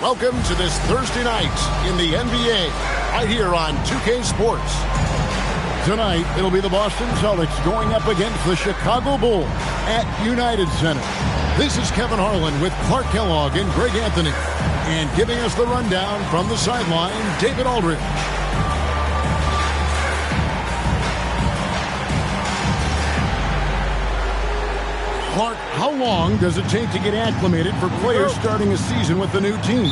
Welcome to this Thursday night in the NBA, right here on 2K Sports. Tonight, it'll be the Boston Celtics going up against the Chicago Bulls at United Center. This is Kevin Harlan with Clark Kellogg and Greg Anthony. And giving us the rundown from the sideline, David Aldridge. Clark, how long does it take to get acclimated for players starting a season with a new team?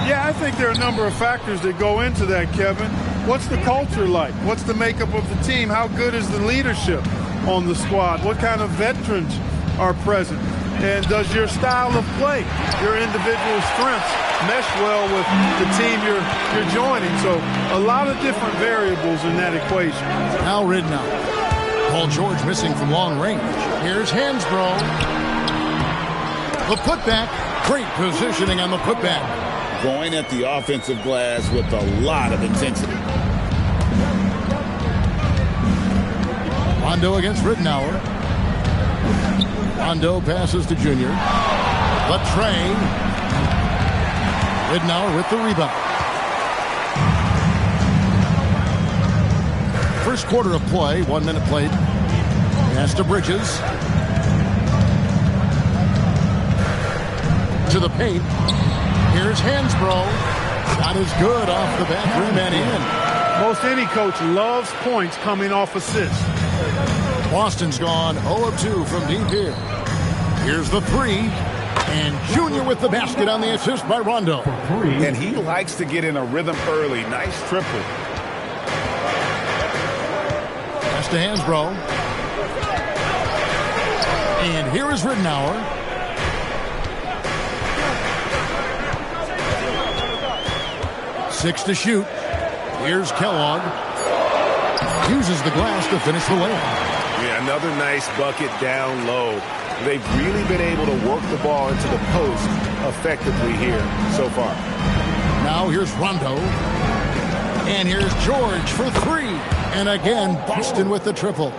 Yeah, I think there are a number of factors that go into that, Kevin. What's the culture like? What's the makeup of the team? How good is the leadership on the squad? What kind of veterans are present? And does your style of play, your individual strengths, mesh well with the team you're joining? So a lot of different variables in that equation. Now Ridnow. Paul George missing from long range. Here's Hansbrough. The putback. Great positioning on the putback. Going at the offensive glass with a lot of intensity. Rondo against Ridnour. Rondo passes to Junior. Latrey. Ridnour with the rebound. First quarter of play, 1 minute played. Pass to Bridges. To the paint. Here's Hansbrough. Shot is good off the back rim and in. Most any coach loves points coming off assists. Boston's gone 0 of 2 from deep here. Here's the three. And Junior with the basket on the assist by Rondo. And he likes to get in a rhythm early. Nice triple. Pass to Hansbrough. And here is Ridnour. Six to shoot. Here's Kellogg. Uses the glass to finish the layup. Yeah, another nice bucket down low. They've really been able to work the ball into the post effectively here so far. Now here's Rondo. And here's George for three. And again, Boston with the triple.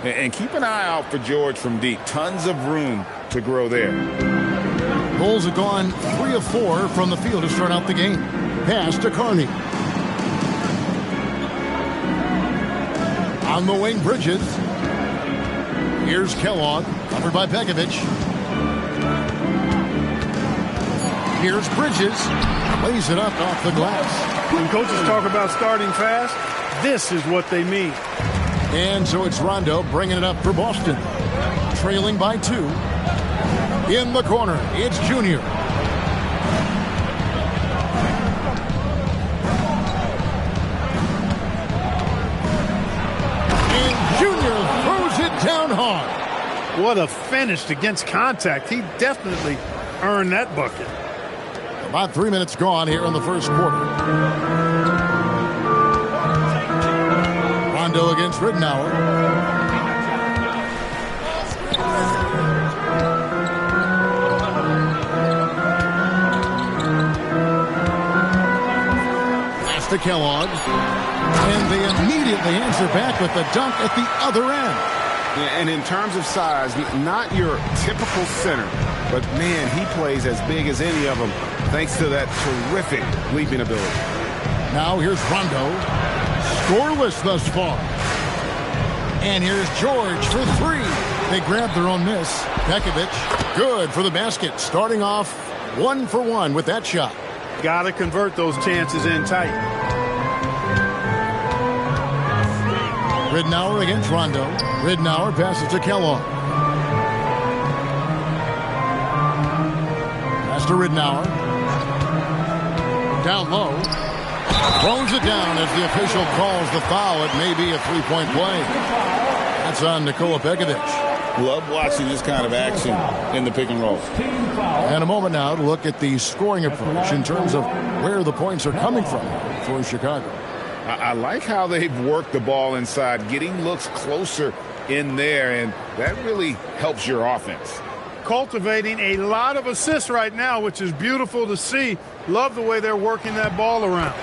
And keep an eye out for George from deep. Tons of room to grow there. Bulls have gone 3 of 4 from the field to start out the game. Pass to Carney. On the wing, Bridges. Here's Kellogg, covered by Begovic. Here's Bridges. Lays it up off the glass. When coaches talk about starting fast, this is what they mean. And so it's Rondo bringing it up for Boston. Trailing by 2. In the corner, it's Junior. And Junior throws it down hard. What a finish against contact. He definitely earned that bucket. About 3 minutes gone here in the first quarter. Rondo against Ridnour. Pass to Kellogg. And they immediately answer back with the dunk at the other end. Yeah, and in terms of size, not your typical center, but man, he plays as big as any of them thanks to that terrific leaping ability. Now here's Rondo. Scoreless thus far. And here's George for three. They grab their own miss. Begovic, good for the basket. Starting off 1 for 1 with that shot. Got to convert those chances in tight. Ridnour against Rondo. Ridnour passes to Kellogg. Pass to Ridnour. Down low. Throws it down as the official calls the foul. It may be a three-point play. That's on Nikola Begovic. Love watching this kind of action in the pick and roll. And a moment now to look at the scoring approach in terms of where the points are coming from for Chicago. I like how they've worked the ball inside, getting looks closer in there, and that really helps your offense. Cultivating a lot of assists right now, which is beautiful to see. Love the way they're working that ball around.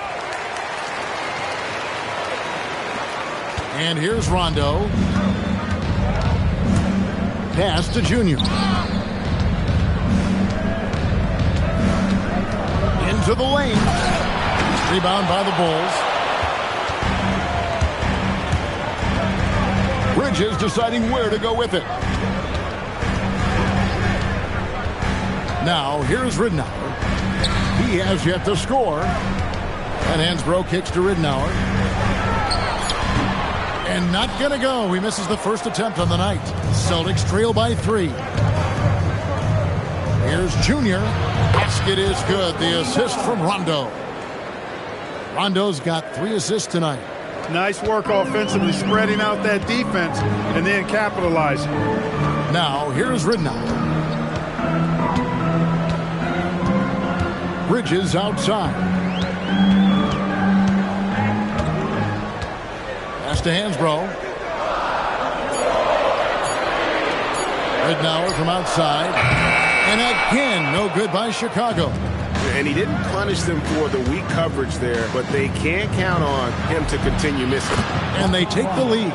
And here's Rondo. Pass to Junior. Into into the lane. Rebound by the Bulls. Bridges deciding where to go with it. Now, here's Ridnour. He has yet to score. And Hansbrough kicks to Ridnour. And not going to go. He misses the first attempt on the night. Celtics trail by 3. Here's Junior. Basket is good. The assist from Rondo. Rondo's got 3 assists tonight. Nice work offensively, spreading out that defense and then capitalizing. Now, here's Ridnour. Bridges outside. Pass to Hansbrough. Ridnour from outside. And again, no good by Chicago. And he didn't punish them for the weak coverage there, but they can't count on him to continue missing. And they take the lead.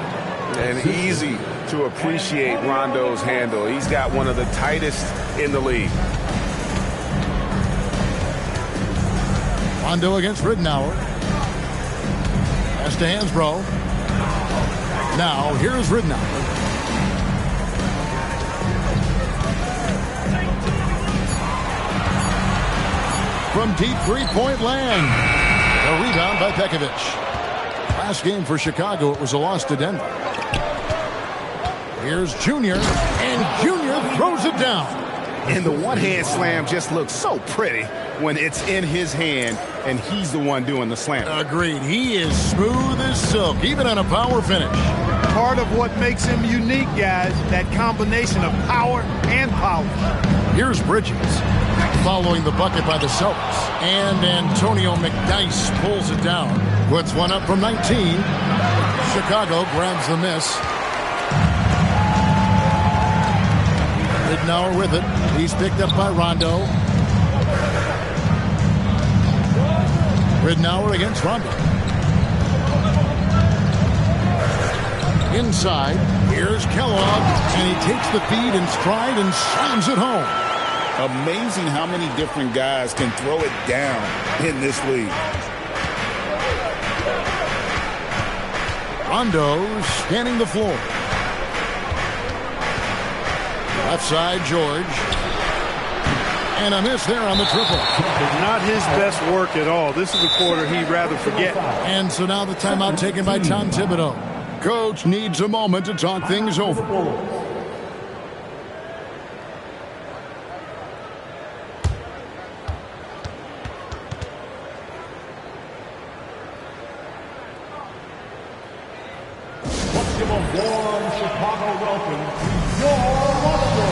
And easy to appreciate Rondo's handle. He's got one of the tightest in the league. Rondo against Ridnour. Pass to Hansbrough. Now, here's Ridnour. From deep three-point land. A rebound by Pekovic. Last game for Chicago, it was a loss to Denver. Here's Junior, and Junior throws it down. And the one-hand slam just looks so pretty when it's in his hand, and he's the one doing the slam. Agreed. He is smooth as silk, even on a power finish. Part of what makes him unique, guys, that combination of power and polish. Here's Bridges. Following the bucket by the Celtics. And Antonio McDyess pulls it down. Puts one up from 19. Chicago grabs the miss. Ridnour with it. He's picked up by Rondo. Ridnour against Rondo. Inside, here's Kellogg, and he takes the feed in stride and slams it home. Amazing how many different guys can throw it down in this league. Rondo scanning the floor. Left side, George. And a miss there on the triple. Not his best work at all. This is a quarter he'd rather forget. And so now the timeout taken by Tom Thibodeau. Coach needs a moment to talk things over. Let's give a warm Chicago welcome to your Rondo.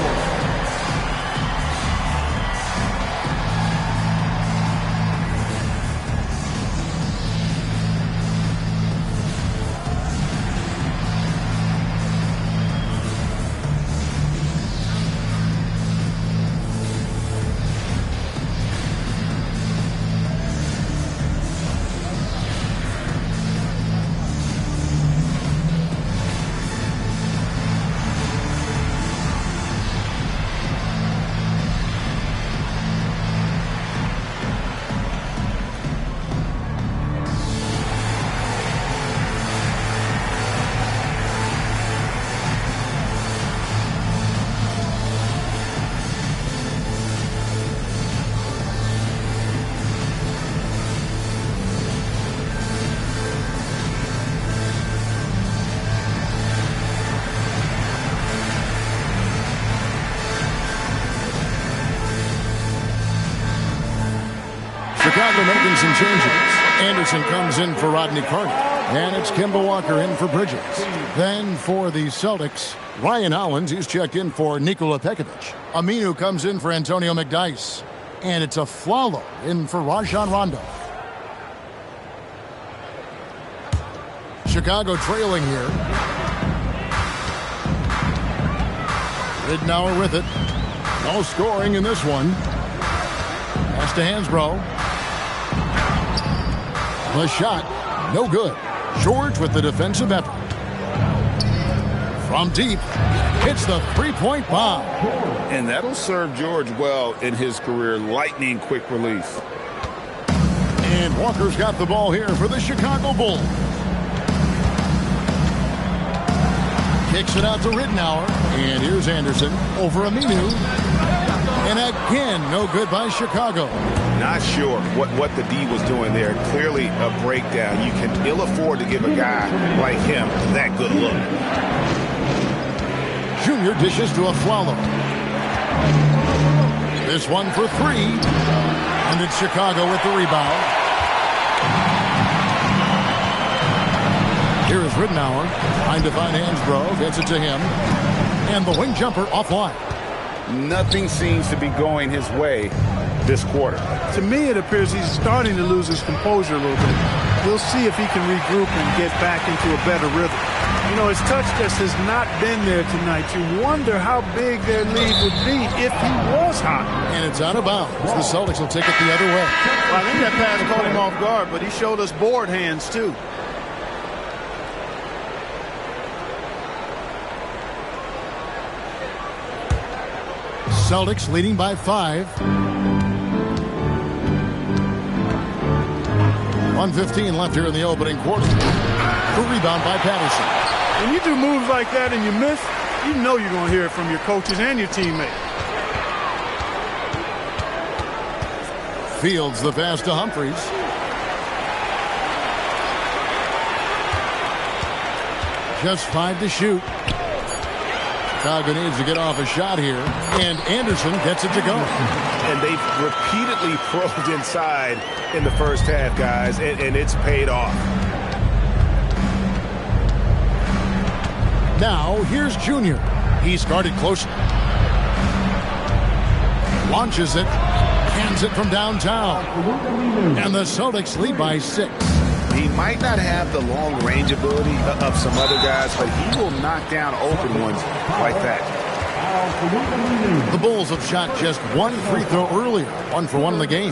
Chicago making some changes. Anderson comes in for Rodney Carter. And it's Kemba Walker in for Bridges. Then for the Celtics, Ryan Hollins, he's checked in for Nikola Pekovic. Aminu comes in for Antonio McDyess. And it's a Flalo in for Rajon Rondo. Chicago trailing here. Ridnour with it. No scoring in this one. Pass to Hansbrough. The shot, no good. George with the defensive effort. From deep, hits the three-point bomb. And that'll serve George well in his career. Lightning quick release. And Walker's got the ball here for the Chicago Bulls. Kicks it out to Rittenauer. And here's Anderson over Aminu. And again, no good by Chicago. Not sure what the D was doing there. Clearly a breakdown. You can ill afford to give a guy like him that good look. Junior dishes to a Plalys. This one for three. And it's Chicago with the rebound. Here is Rittenauer. Trying to find Hansbrough. Gets it to him. And the wing jumper offline. Nothing seems to be going his way this quarter. To me, it appears he's starting to lose his composure a little bit. We'll see if he can regroup and get back into a better rhythm. You know, his touch just has not been there tonight. You wonder how big their lead would be if he was hot. And it's out of bounds. The Celtics will take it the other way. Well, I think that pass caught him off guard, but he showed us board hands, too. Celtics leading by 5. 1:15 left here in the opening quarter. The rebound by Patterson. When you do moves like that and you miss, you know you're going to hear it from your coaches and your teammates. Fields the pass to Humphries. Just 5 to shoot. Chicago needs to get off a shot here, and Anderson gets it to go. And they've repeatedly probed inside in the first half, guys, and it's paid off. Now, here's Junior. He's guarded closely. Launches it, hands it from downtown. And the Celtics lead by 6. He might not have the long-range ability of some other guys, but he will knock down open ones like that. The Bulls have shot just 1 free throw earlier, 1 for 1 in the game.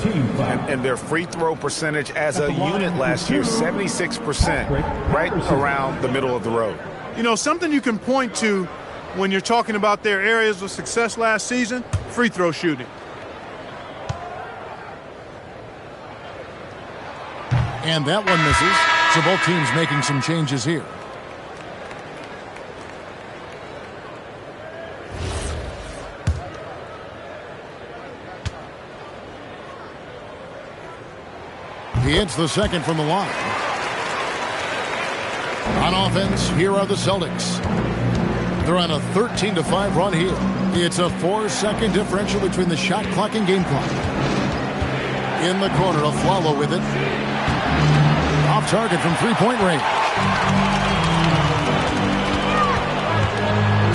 And their free throw percentage as a unit last year, 76%, right around the middle of the road. You know, something you can point to when you're talking about their areas of success last season, free throw shooting. And that one misses, so both teams making some changes here. He hits the second from the line. On offense, here are the Celtics. They're on a 13-5 run here. It's a 4-second differential between the shot clock and game clock. In the corner, a Plalys with it. Off target from three-point range.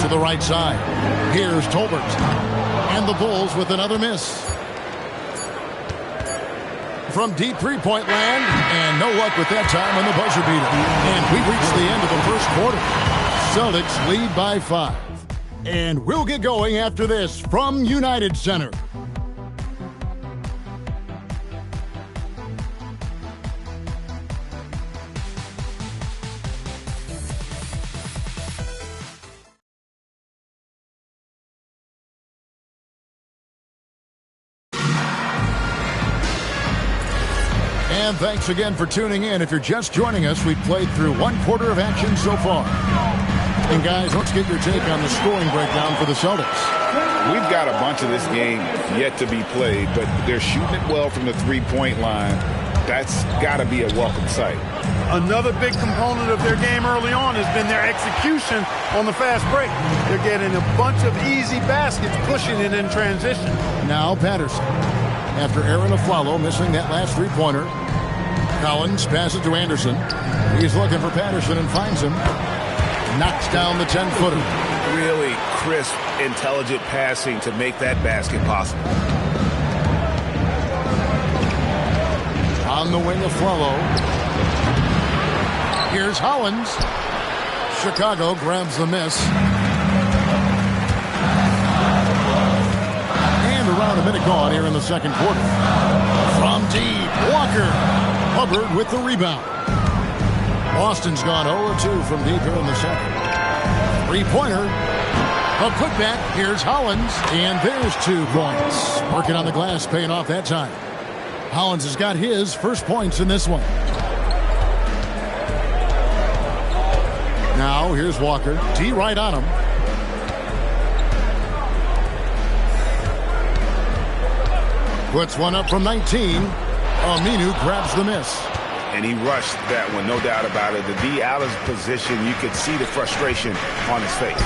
To the right side. Here's Tolbert. And the Bulls with another miss. From deep three-point land. And no luck with that time on the buzzer beater. And we've reached the end of the first quarter. Celtics lead by 5. And we'll get going after this from United Center. And thanks again for tuning in. If you're just joining us, we've played through 1 quarter of action so far. And guys, let's get your take on the scoring breakdown for the Celtics. We've got a bunch of this game yet to be played, but they're shooting it well from the three-point line. That's got to be a welcome sight. Another big component of their game early on has been their execution on the fast break. They're getting a bunch of easy baskets, pushing it in transition. Now Patterson. After Aaron Aflalo missing that last three-pointer, Collins passes to Anderson. He's looking for Patterson and finds him. Knocks down the 10-footer. Really crisp, intelligent passing to make that basket possible. On the wing of Aflalo. Here's Hollins. Chicago grabs the miss. And around a minute gone here in the second quarter. From deep, Walker. Hubbard with the rebound. Boston's gone 0-2 from deep here in the second. Three-pointer. A putback. Here's Hollins. And there's 2 points. Working on the glass, paying off that time. Hollins has got his first points in this one. Now, here's Walker. D right on him. Puts one up from 19. Aminu grabs the miss. And he rushed that one, no doubt about it. The D out of position, you could see the frustration on his face.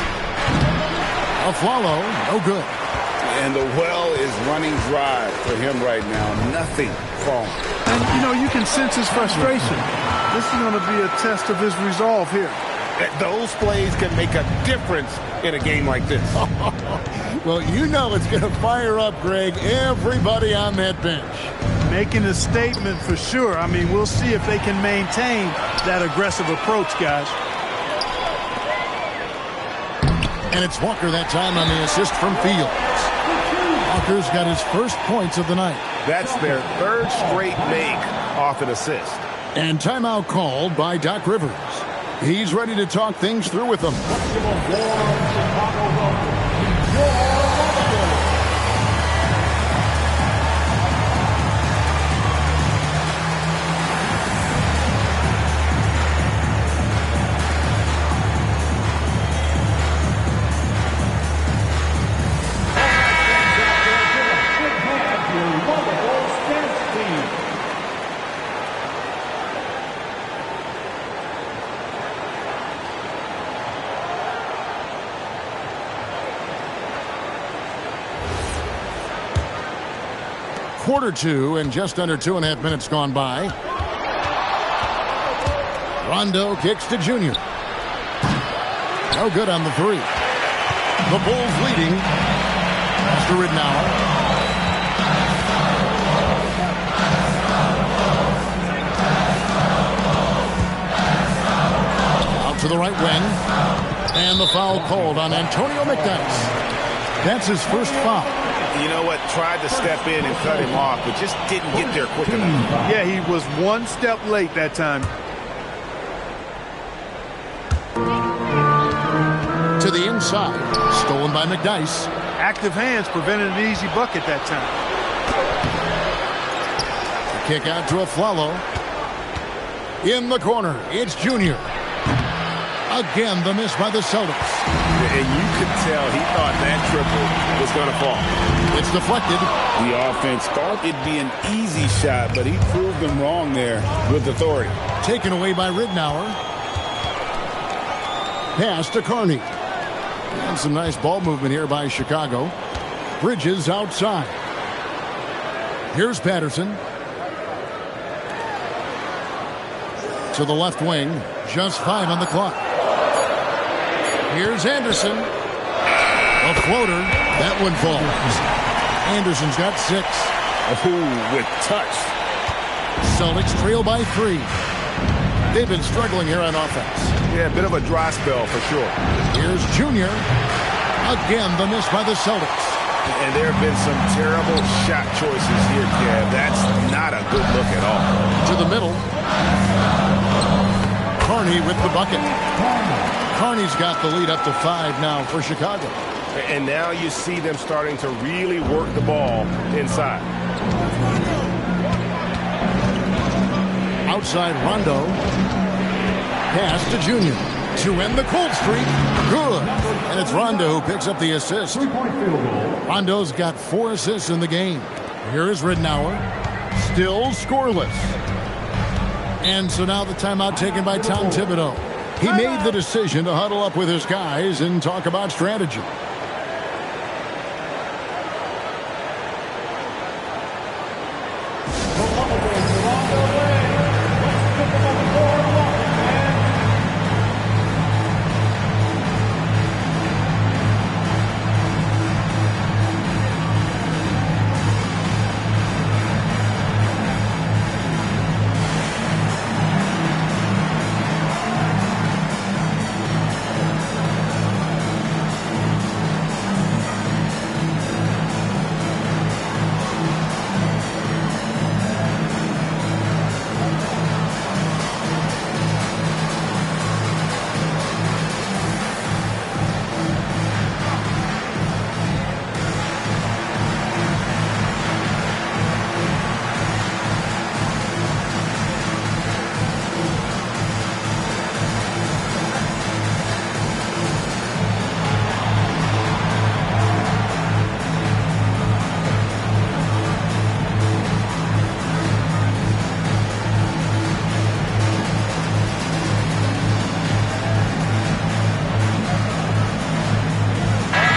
Aflalo, no good. And the well is running dry for him right now. Nothing falling. And, you know, you can sense his frustration. This is going to be a test of his resolve here. Those plays can make a difference in a game like this. Well, you know it's going to fire up, Greg, everybody on that bench. Making a statement for sure. I mean, we'll see if they can maintain that aggressive approach, guys. And it's Walker that time on the assist from Fields. Walker's got his first points of the night. That's their third straight make off an assist. And timeout called by Doc Rivers. He's ready to talk things through with them. Quarter two and just under 2.5 minutes gone by. Rondo kicks to Junior. No good on the three. The Bulls leading. Pass to Ridnour. Out to the right wing. And the foul called on Antonio McDyess. That's his first foul. You know what? Tried to step in and cut him off, but just didn't get there quick enough. Yeah, he was one step late that time. To the inside. Stolen by McDyess. Active hands prevented an easy bucket that time. The kick out to Aflalo. In the corner, it's Junior. Again, the miss by the Celtics. And you could tell he thought that triple was going to fall. It's deflected. The offense thought it'd be an easy shot, but he proved them wrong there with authority. Taken away by Ridnour. Pass to Carney. And some nice ball movement here by Chicago. Bridges outside. Here's Patterson. To the left wing. Just 5 on the clock. Here's Anderson. A floater. That one falls. Anderson's got 6. Oh, with touch. Celtics trail by 3. They've been struggling here on offense. Yeah, a bit of a dry spell for sure. Here's Junior. Again, the miss by the Celtics. And there have been some terrible shot choices here, Kev. That's not a good look at all. To the middle. Carney with the bucket. Carney's got the lead up to 5 now for Chicago. And now you see them starting to really work the ball inside. Outside Rondo. Pass to Junior. To end the cold streak. Good. And it's Rondo who picks up the assist. Rondo's got 4 assists in the game. Here is Ridnour. Still scoreless. And so now the timeout taken by Tom Thibodeau. He made the decision to huddle up with his guys and talk about strategy.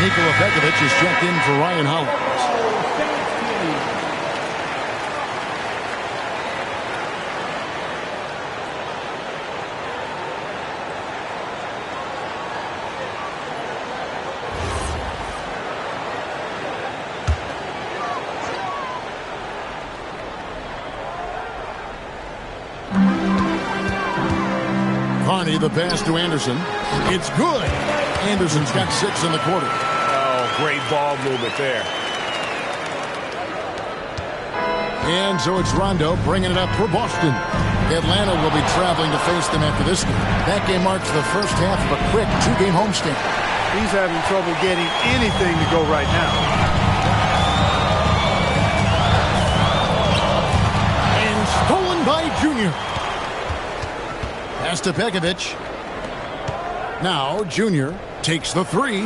Nikola Pekovic is checked in for Ryan Hollins. Carney, the pass to Anderson. It's good. Anderson's got 6 in the quarter. Oh, great ball movement there. And so it's Rondo bringing it up for Boston. Atlanta will be traveling to face them after this game. That game marks the first half of a quick 2-game homestand. He's having trouble getting anything to go right now. And stolen by Junior. Pass to Pekovic. Now Junior takes the 3.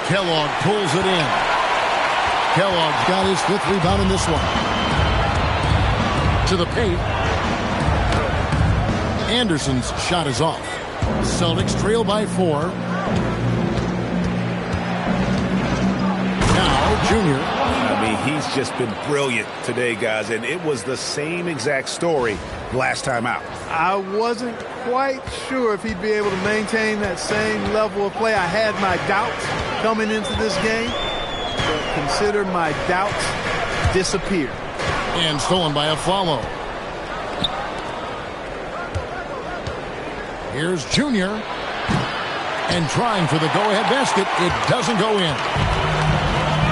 Kellogg pulls it in. Kellogg's got his 5th rebound in this one. To the paint. Anderson's shot is off. Celtics trail by 4. Now Junior. I mean, he's just been brilliant today, guys, and it was the same exact story last time out. I wasn't quite sure if he'd be able to maintain that same level of play. I had my doubts coming into this game, but consider my doubts disappear. And stolen by a follow. Here's Junior. And trying for the go-ahead basket. It doesn't go in.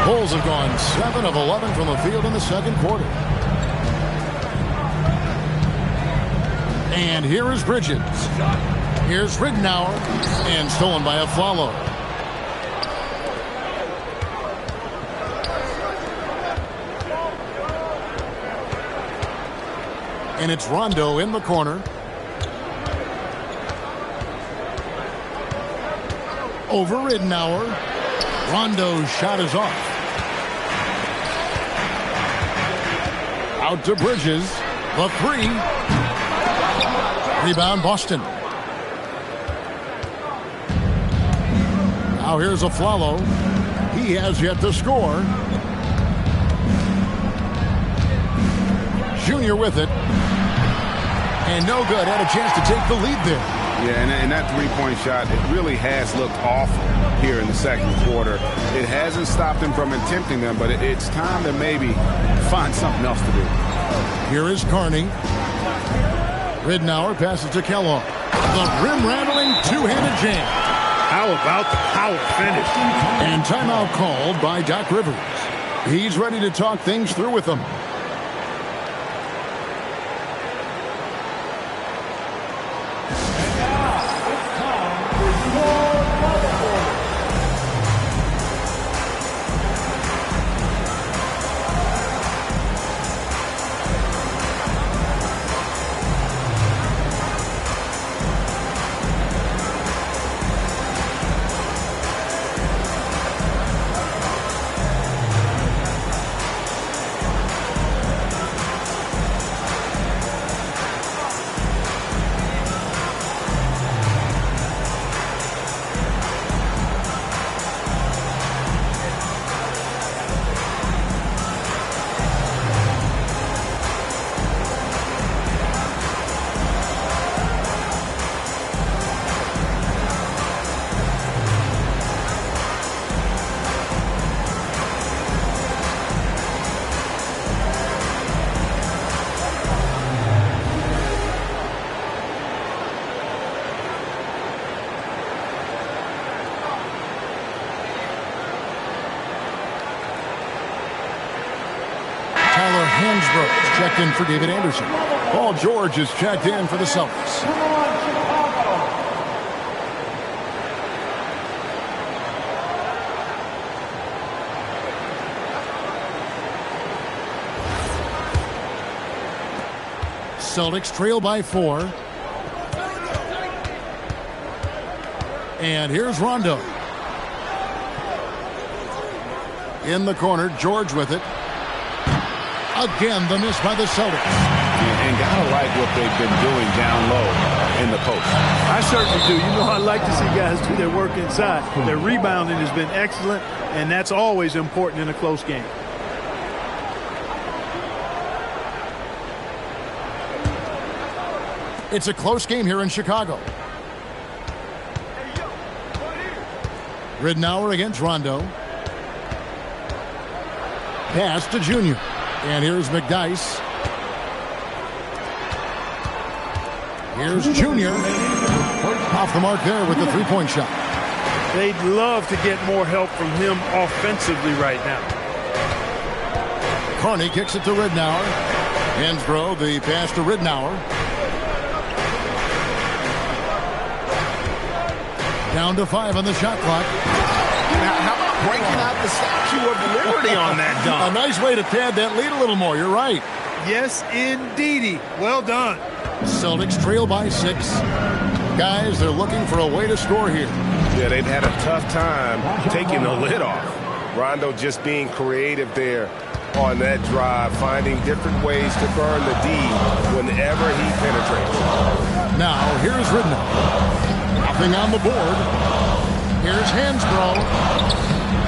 Bulls have gone 7 of 11 from the field in the second quarter. And here is Bridges. Here's Ridnour. And stolen by a follow. And it's Rondo in the corner. Over Ridnour. Rondo's shot is off. Out to Bridges. The 3. Rebound Boston. Now here's a Flalo. He has yet to score. Junior with it. And no good. Had a chance to take the lead there. Yeah, and that three-point shot, it really has looked awful here in the second quarter. It hasn't stopped him from attempting them, but it's time to maybe find something else to do. Here is Carney. Ridnour passes to Kellogg. The rim-rattling two-handed jam. How about the power finish? And timeout called by Doc Rivers. He's ready to talk things through with them. Checked in for David Anderson. Paul George is checked in for the Celtics. Celtics trail by 4. And here's Rondo. In the corner, George with it. Again, the miss by the Celtics. And gotta like what they've been doing down low. in the post. I certainly do. You know, I like to see guys do their work inside. Their rebounding has been excellent, and that's always important in a close game. It's a close game here in Chicago. Ridnour against Rondo. Pass to Junior. And here's McDyess. Here's Junior. Off the mark there with the three-point shot. They'd love to get more help from him offensively right now. Carney kicks it to Ridnour. Hansbrough, the pass to Ridnour. Down to 5 on the shot clock. Now, how about breaking out the Statue of Liberty on that dunk? A nice way to pad that lead a little more. You're right. Yes, indeedy. Well done. Celtics trail by 6. Guys, they're looking for a way to score here. Yeah, they've had a tough time taking the lid off. Rondo just being creative there on that drive, finding different ways to burn the D whenever he penetrates. Now, here's Ridnour. Nothing on the board. Here's Hansbrough.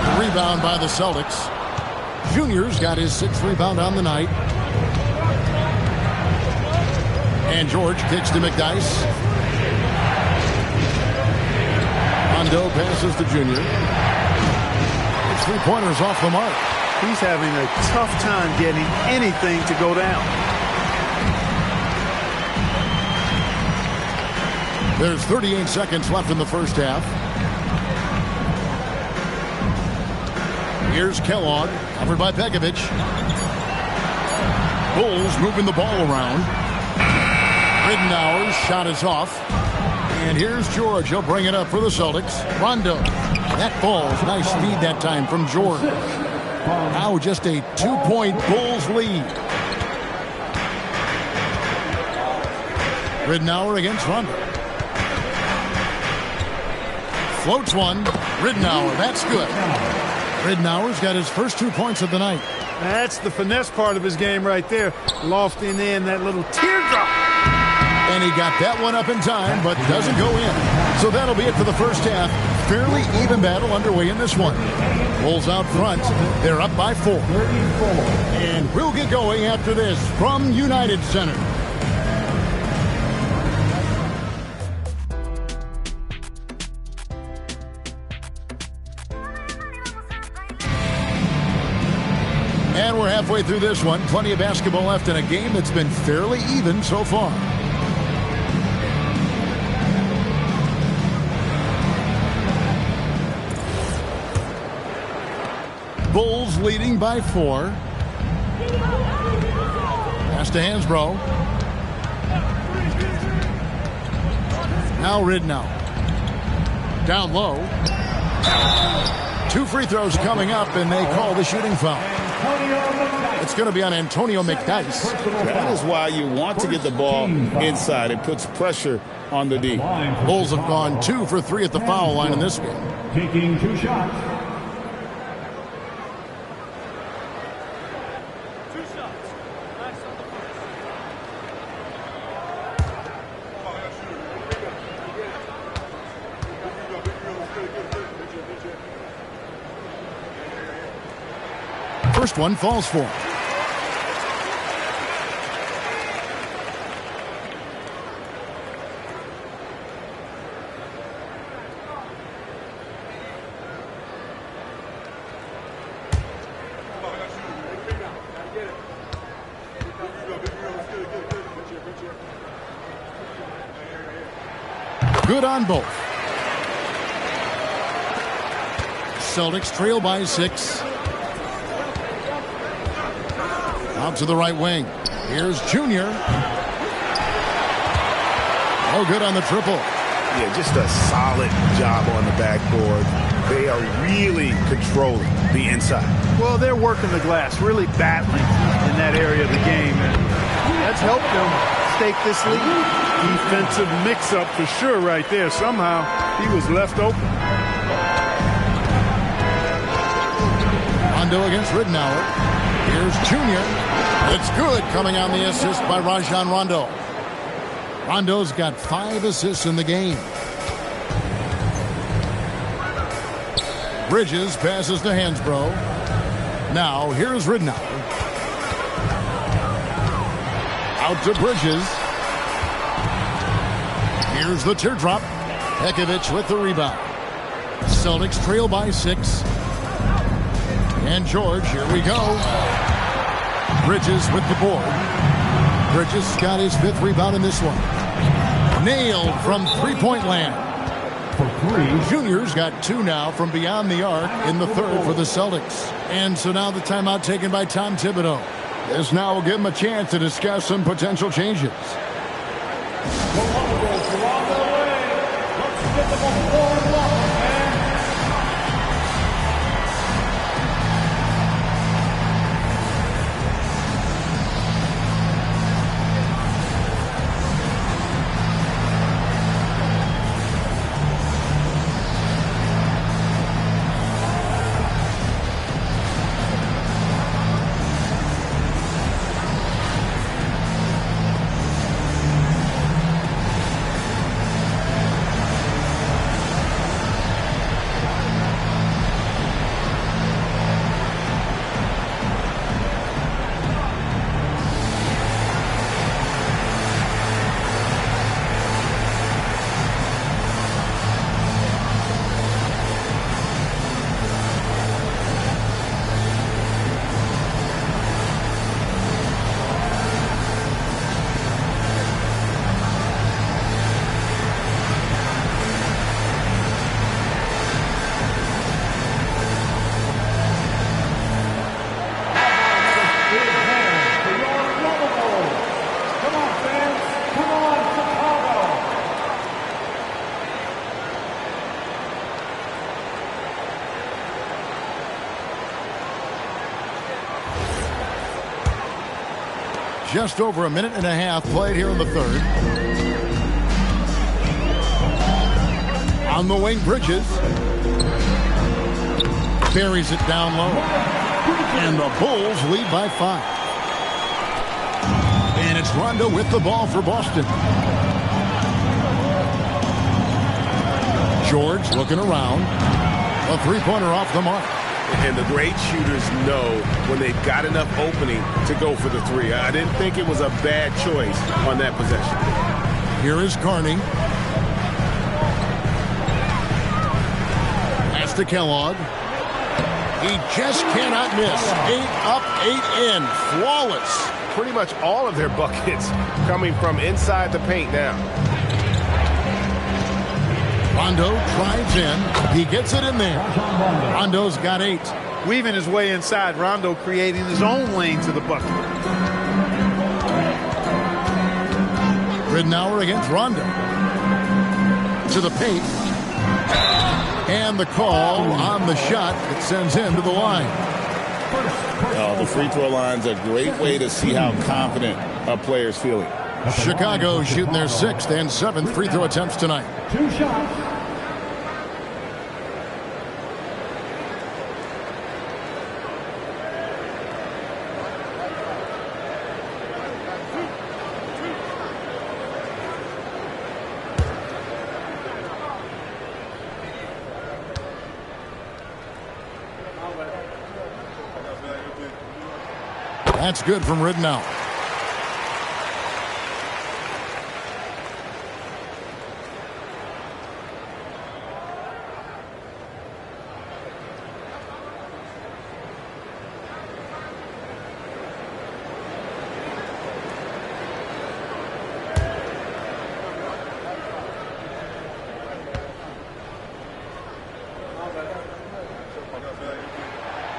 The rebound by the Celtics. Junior's got his 6th rebound on the night. And George kicks to McDyess. Rondo passes to Junior. It's 3-pointers off the mark. He's having a tough time getting anything to go down. There's 38 seconds left in the first half. Here's Kellogg, covered by Pekovic. Bulls moving the ball around. Ridnour's shot is off. And here's George. He'll bring it up for the Celtics. Rondo. That falls. Nice speed that time from George. Now just a 2-point Bulls lead. Ridnour against Rondo. Floats one. Ridnour. That's good. Ridnour's got his first 2 points of the night. That's the finesse part of his game right there. Lofting in that little teardrop. And he got that one up in time, but doesn't go in. So that'll be it for the first half. Fairly even battle underway in this one. Bulls out front. They're up by 4. And we'll get going after this from United Center. And we're halfway through this one. Plenty of basketball left in a game that's been fairly even so far. Bulls leading by 4. Pass to Hansbrough. Now Ridnour. Down low. 2 free throws coming up, and they call the shooting foul. It's going to be on Antonio McDyess. That is why you want to get the ball inside. It puts pressure on the D. Bulls have gone 2 for 3 at the foul line in this game. Taking 2 shots. First one falls for him. Good on both. Celtics trail by 6. Out to the right wing. Here's Junior. Oh, good on the triple. Yeah, just a solid job on the backboard. They are really controlling the inside. Well, they're working the glass, really battling in that area of the game. And that's helped them stake this lead. Defensive mix-up for sure right there. Somehow he was left open. Rondo against Ridnour. Here's Junior. It's good, coming on the assist by Rajon Rondo. Rondo's got 5 assists in the game. Bridges passes to Hansbrough. Now, here's Ridnour. Out to Bridges. Here's the teardrop. Pekovic with the rebound. Celtics trail by 6. And George, here we go. Bridges with the board. Bridges got his 5th rebound in this one. Nailed from three-point land. Junior's got 2 now from beyond the arc in the 3rd for the Celtics. And so now the timeout taken by Tom Thibodeau. This now will give him a chance to discuss some potential changes. Just over a minute and a half played here in the 3rd. On the wing, Bridges. Buries it down low. And the Bulls lead by 5. And it's Rondo with the ball for Boston. George looking around. A 3-pointer off the mark. And the great shooters know when they've got enough opening to go for the 3. I didn't think it was a bad choice on that possession. Here is Carney. Pass to Kellogg. He just cannot miss. 8 up, 8 in. Flawless. Pretty much all of their buckets coming from inside the paint now. Rondo drives in. He gets it in there. Rondo's got 8. Weaving his way inside. Rondo creating his own lane to the bucket. Ridnour against Rondo. To the paint. And the call on the shot that sends him to the line. The free throw line's a great way to see how confident a player's feeling. Chicago shooting their 6th and 7th free throw attempts tonight. 2 shots. That's good from Ridnour.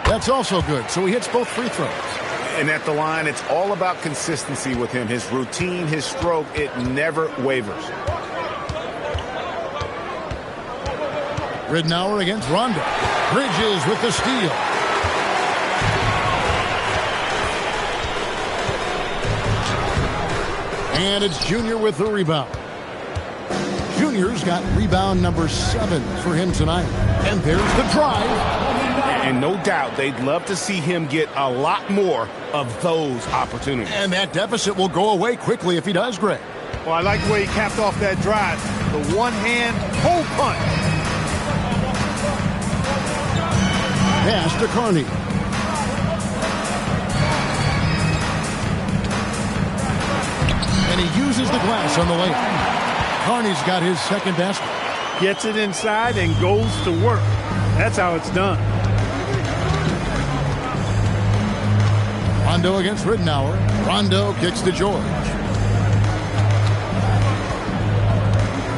That's also good. So he hits both free throws. And at the line, it's all about consistency with him. His routine, his stroke, it never wavers. Ridnour against Rondo. Bridges with the steal. And it's Junior with the rebound. Junior's got rebound number 7 for him tonight. And there's the drive. And no doubt they'd love to see him get a lot more of those opportunities. And that deficit will go away quickly if he does, Greg. Well, I like the way he capped off that drive. The one-hand pull punch. Pass to Carney. And he uses the glass on the layup. Carney's got his second basket. Gets it inside and goes to work. That's how it's done. Rondo against Ridenour. Rondo kicks to George.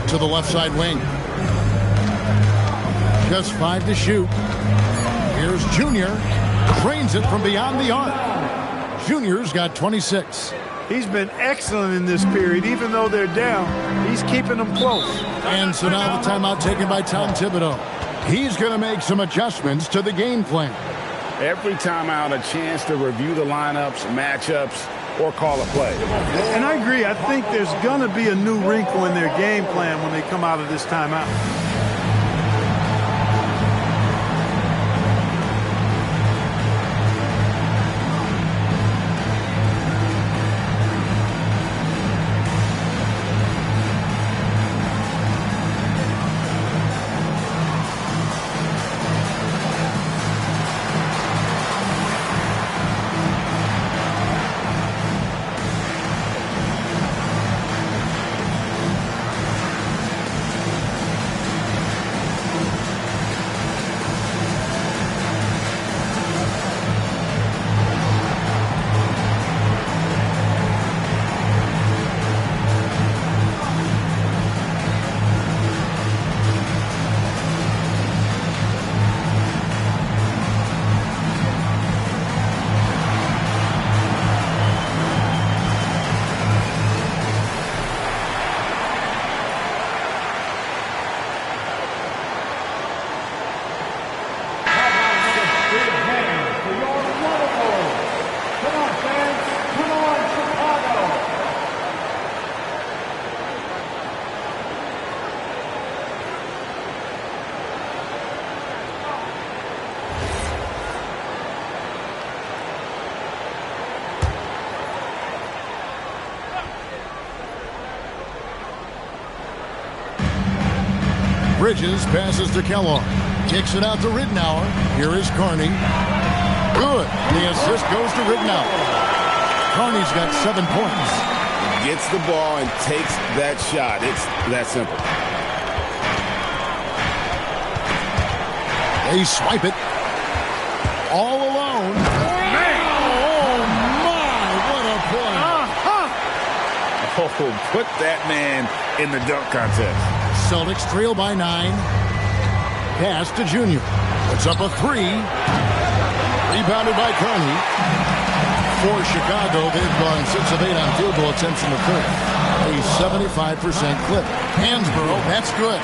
To the left side wing. Just 5 to shoot. Here's Junior. Drains it from beyond the arc. Junior's got 26. He's been excellent in this period. Even though they're down, he's keeping them close. And so now the timeout taken by Tom Thibodeau. He's going to make some adjustments to the game plan. Every timeout, a chance to review the lineups, matchups, or call a play. And I agree. I think there's going to be a new wrinkle in their game plan when they come out of this timeout. Bridges passes to Kellogg. Kicks it out to Ridenour. Here is Carney. Good. The assist goes to Ridenour. Carney's got 7 points. Gets the ball and takes that shot. It's that simple. They swipe it. All alone. Oh, my. What a play. Oh, put that man in the dunk contest. Celtics trail by 9. Pass to Junior. Puts up a 3. Rebounded by Carney. For Chicago, they've gone 6 of 8 on field goal attempts in the third. A 75% clip. Hansborough, that's good.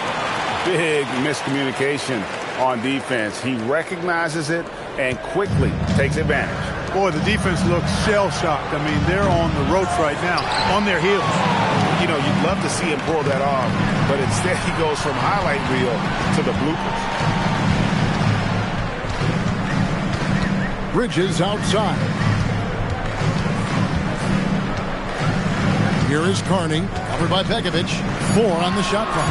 Big miscommunication on defense. He recognizes it and quickly takes advantage. Boy, the defense looks shell-shocked. I mean, they're on the ropes right now, on their heels. You know, you'd love to see him pull that off, but instead he goes from highlight reel to the bloopers. Bridges outside. Here is Carney, covered by Begovic. 4 on the shot clock.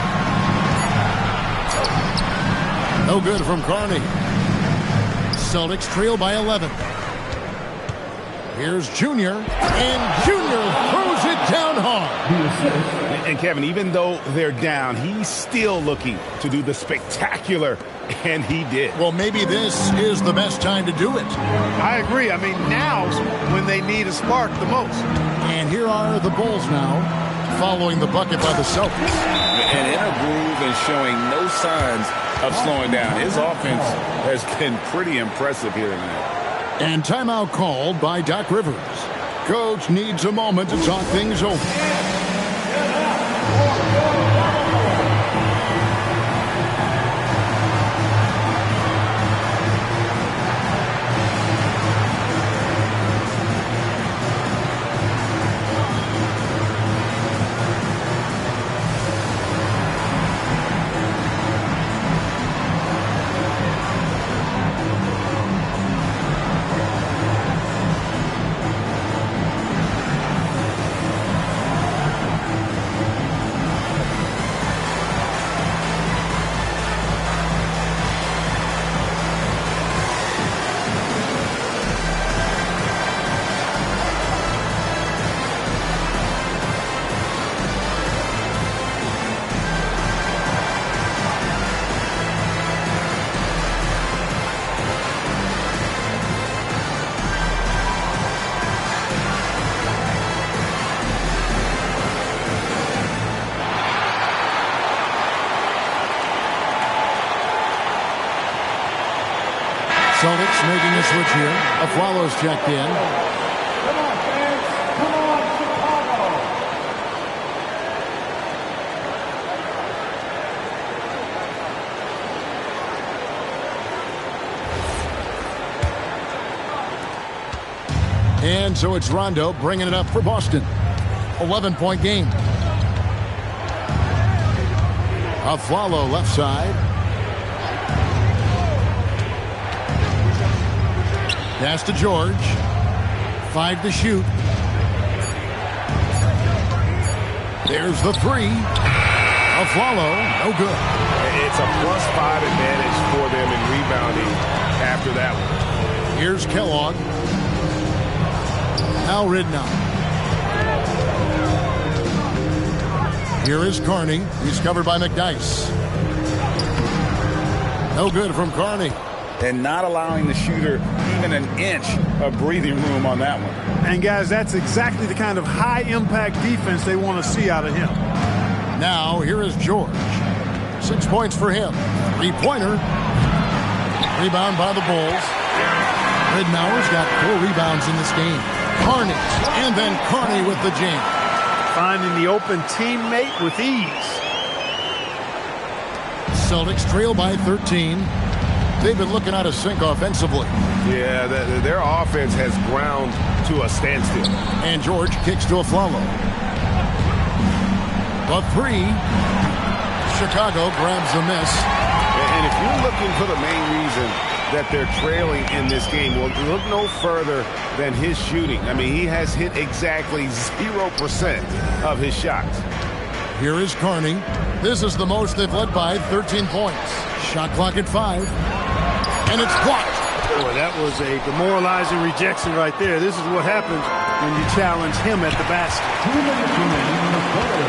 No good from Carney. Celtics trail by 11. Here's Junior, and Junior throws it down hard. And Kevin, even though they're down, he's still looking to do the spectacular, and he did. Well, maybe this is the best time to do it. I agree. I mean, now's when they need a spark the most. And here are the Bulls now, following the bucket by the Celtics. And in a groove and showing no signs of slowing down. His offense has been pretty impressive here tonight. And timeout called by Doc Rivers. Coach needs a moment to talk things over. Celtics making a switch here. Plalys checked in. Come on, fans. Come on, Chicago. And so it's Rondo bringing it up for Boston. 11-point game. Plalys left side. Pass to George. 5 to shoot. There's the 3. Plalys, no good. It's a +5 advantage for them in rebounding after that one. Here's Kellogg. Now Ridnow. Here is Carney. He's covered by McDyess. No good from Carney. And not allowing the shooter even an inch of breathing room on that one. And, guys, that's exactly the kind of high-impact defense they want to see out of him. Now, here is George. 6 points for him. 3-pointer. Rebound by the Bulls. Ridnour's got 4 rebounds in this game. Carney. And then Carney with the jam. Finding the open teammate with ease. Celtics trail by 13. They've been looking out of sync offensively. Yeah, their offense has ground to a standstill. And George kicks to Plalys. The 3. Chicago grabs a miss. And if you're looking for the main reason that they're trailing in this game, well, look no further than his shooting. I mean, he has hit exactly 0% of his shots. Here is Carney. This is the most they've led by, 13 points. Shot clock at 5. And it's blocked. Boy, that was a demoralizing rejection right there. This is what happens when you challenge him at the basket. 2 minutes remaining in the third.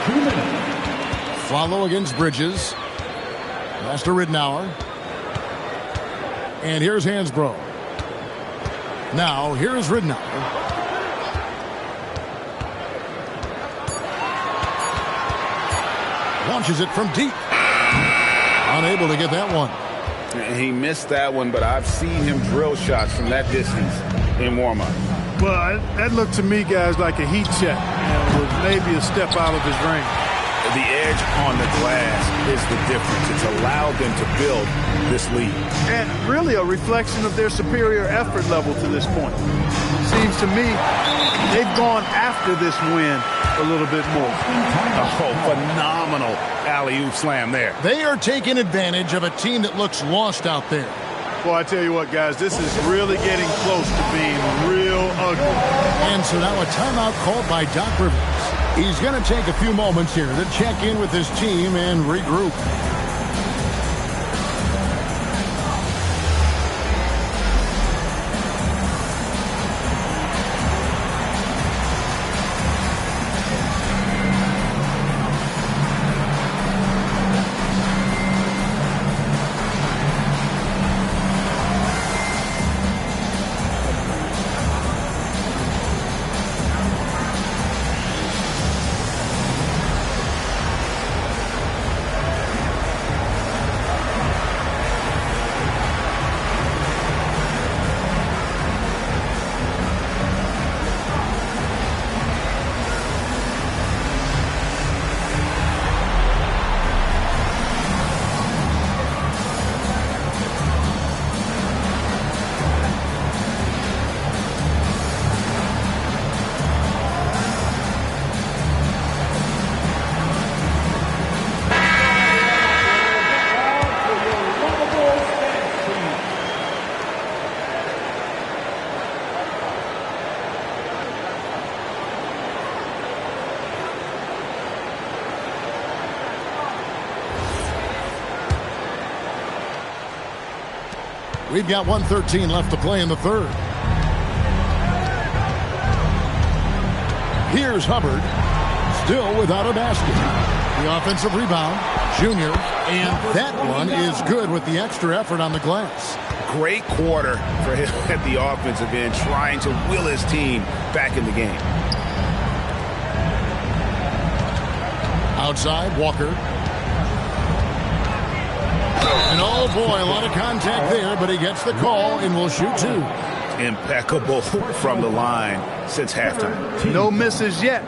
2 minutes. Follow against Bridges. Pass to Ridnour. And here's Hansbrough. Now, here's Ridnour. Launches it from deep. Unable to get that one. He missed that one, but I've seen him drill shots from that distance in warm-up. Well, that looked to me, guys, like a heat check. With maybe a step out of his range. The edge on the glass is the difference. It's allowed them to build this lead. And really a reflection of their superior effort level to this point. It seems to me they've gone after this win a little bit more. Oh, phenomenal alley-oop slam there. They are taking advantage of a team that looks lost out there. Well, I tell you what, guys, this is really getting close to being real ugly. And so now a timeout called by Doc Rivers. He's going to take a few moments here to check in with his team and regroup. We've got 1:13 left to play in the third. Here's Hubbard, still without a basket. The offensive rebound, Junior, and that one is good with the extra effort on the glass. Great quarter for him at the offensive end, trying to will his team back in the game. Outside, Walker. And oh boy, a lot of contact there, but he gets the call and will shoot two. Impeccable from the line since halftime. No misses yet.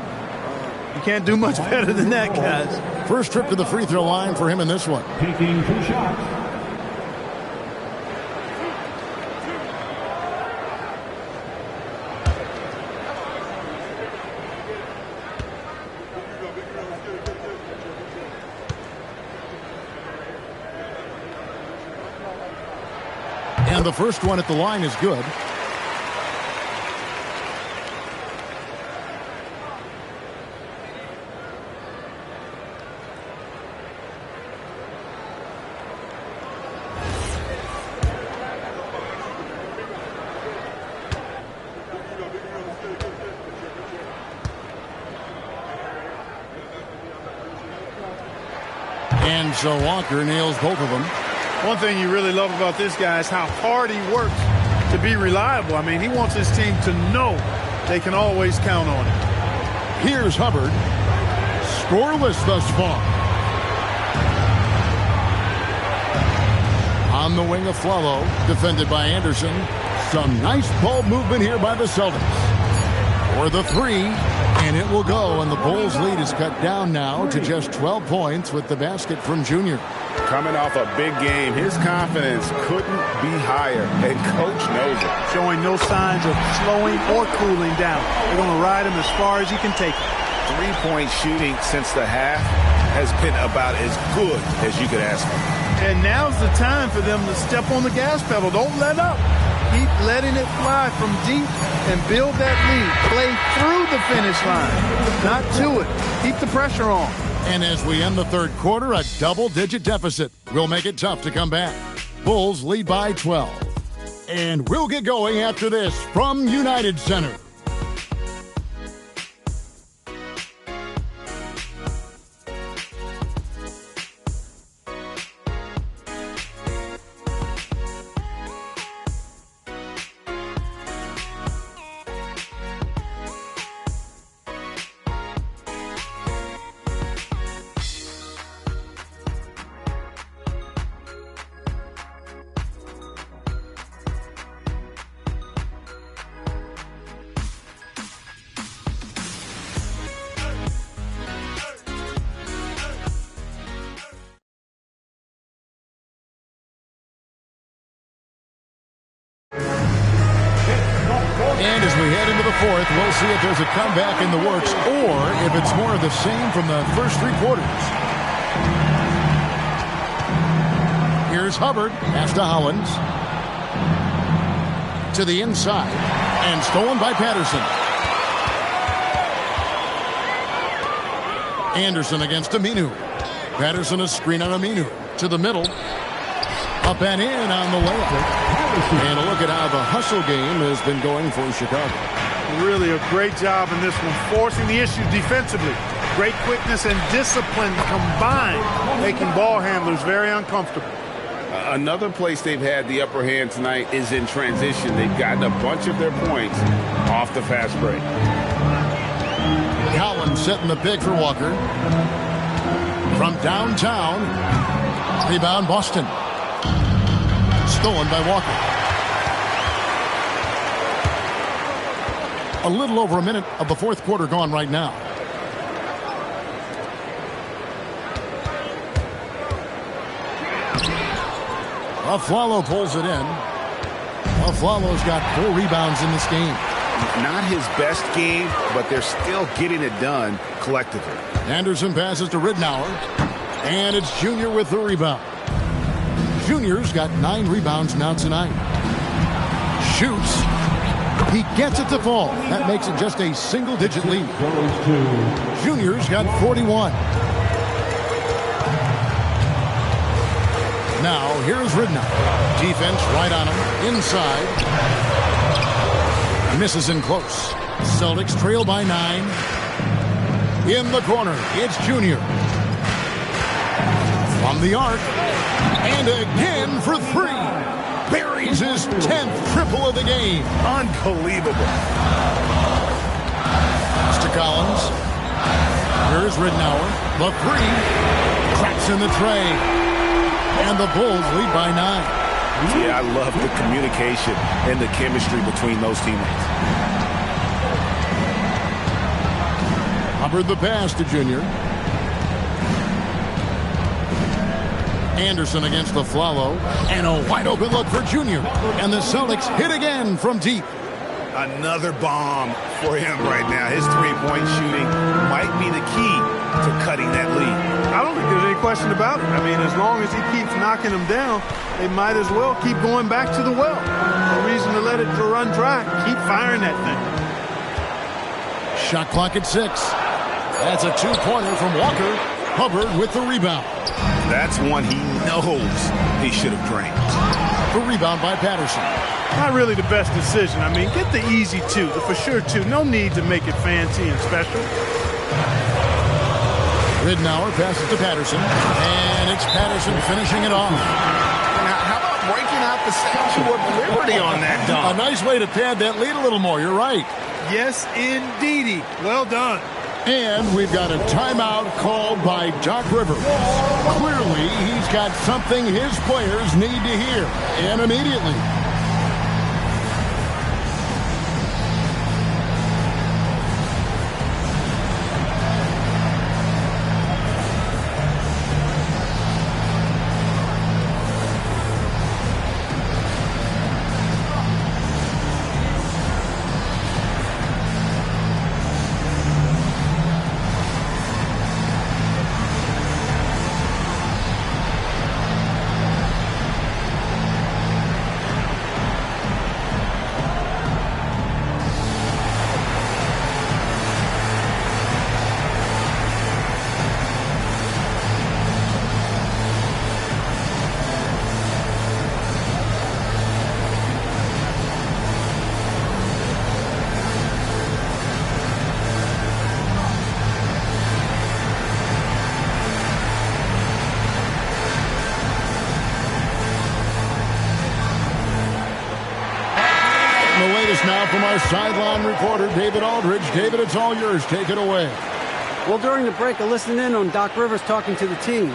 You can't do much better than that, guys. First trip to the free throw line for him in this one. Taking 2 shots. And the first one at the line is good. And so Walker nails both of them. One thing you really love about this guy is how hard he works to be reliable. I mean, he wants his team to know they can always count on him. Here's Hubbard. Scoreless thus far. On the wing of Flalo, defended by Anderson. Some nice ball movement here by the Celtics. For the three, and it will go, and the Bulls' lead is cut down now to just 12 points with the basket from Junior. Coming off a big game, his confidence couldn't be higher, and Coach knows it. Showing no signs of slowing or cooling down. They're going to ride him as far as he can take him. Three-point shooting since the half has been about as good as you could ask for. And now's the time for them to step on the gas pedal. Don't let up. Keep letting it fly from deep and build that lead. Play through the finish line, not to it. Keep the pressure on. And as we end the third quarter, a double-digit deficit will make it tough to come back. Bulls lead by 12. And we'll get going after this from United Center. And as we head into the fourth, we'll see if there's a comeback in the works or if it's more of the same from the first three quarters. Here's Hubbard. Pass to Hollins. To the inside. And stolen by Patterson. Anderson against Aminu. Patterson a screen on Aminu. To the middle. Up and in on the layup. And a look at how the hustle game has been going for Chicago. Really a great job in this one, forcing the issue defensively. Great quickness and discipline combined, making ball handlers very uncomfortable. Another place they've had the upper hand tonight is in transition. They've gotten a bunch of their points off the fast break. Collins setting the pick for Walker. From downtown, rebound Boston. Stolen by Walker. A little over a minute of the fourth quarter gone right now. Flalo pulls it in. Flalo's got 4 rebounds in this game. Not his best game, but they're still getting it done collectively. Anderson passes to Ridnour. And it's Junior with the rebound. Junior's got 9 rebounds now tonight. Shoots. He gets it to fall. That makes it just a single-digit lead. Junior's got 41. Now, here's Ridnour. Defense right on him. Inside. Misses in close. Celtics trail by 9. In the corner, it's Junior. From the arc. And again for 3. Buries his 10th triple of the game. Unbelievable. It's to Collins. Here's Ridnour. The 3. Cracks in the tray. And the Bulls lead by 9. Yeah, I love the communication and the chemistry between those teammates. Hubbard the pass to Junior. Anderson against the Flalo. And a wide open look for Junior. And the Celtics hit again from deep. Another bomb for him right now. His three-point shooting might be the key to cutting that lead. I don't think there's any question about it. I mean, as long as he keeps knocking them down, they might as well keep going back to the well. No reason to let it run dry. Keep firing that thing. Shot clock at 6. That's a two-pointer from Walker. Hubbard with the rebound. That's one he knows he should have drained. The rebound by Patterson. Not really the best decision. I mean, get the easy two, the for sure two. No need to make it fancy and special. Ridnour passes to Patterson. And it's Patterson finishing it off. How about breaking out the Statue of Liberty on that dunk? A nice way to pad that lead a little more. You're right. Yes, indeedy. Well done. And we've got a timeout called by Doc Rivers. Clearly, he's got something his players need to hear. And immediately. Now from our sideline reporter, David Aldridge. David, it's all yours. Take it away. Well, during the break, I listened in on Doc Rivers talking to the team.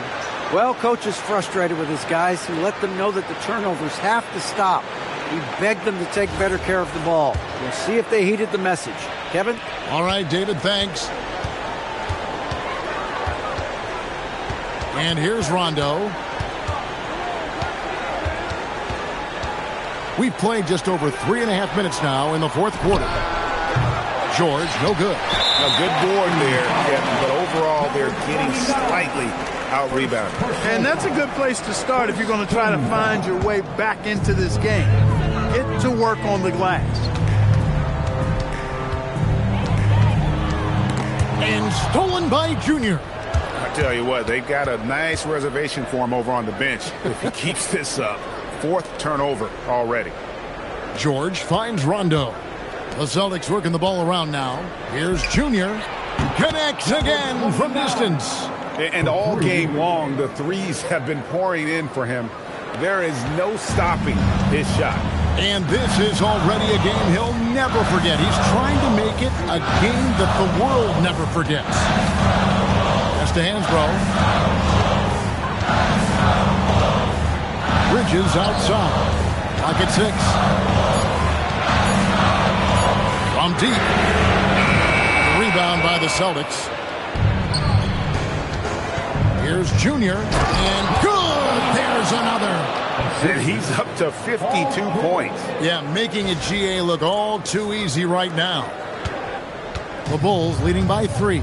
Well, coach is frustrated with his guys. He let them know that the turnovers have to stop. He begged them to take better care of the ball. We'll see if they heeded the message. Kevin? All right, David, thanks. And here's Rondo. We've played just over 3.5 minutes now in the fourth quarter. George, no good. A good board there, Kevin, but overall they're getting slightly out-rebounded. And that's a good place to start if you're going to try to find your way back into this game. Get to work on the glass. And stolen by Junior. I tell you what, they've got a nice reservation for him over on the bench if he keeps this up. Fourth turnover already. George finds Rondo. The Celtics working the ball around now. Here's Junior. Connects again from distance. And all game long, the threes have been pouring in for him. There is no stopping his shot. And this is already a game he'll never forget. He's trying to make it a game that the world never forgets. That's to Hansbrough. Bridges outside. Clock at 6. From deep. Rebound by the Celtics. Here's Junior. And good! There's another. And he's up to 52 points. Yeah, making a GA look all too easy right now. The Bulls leading by 3.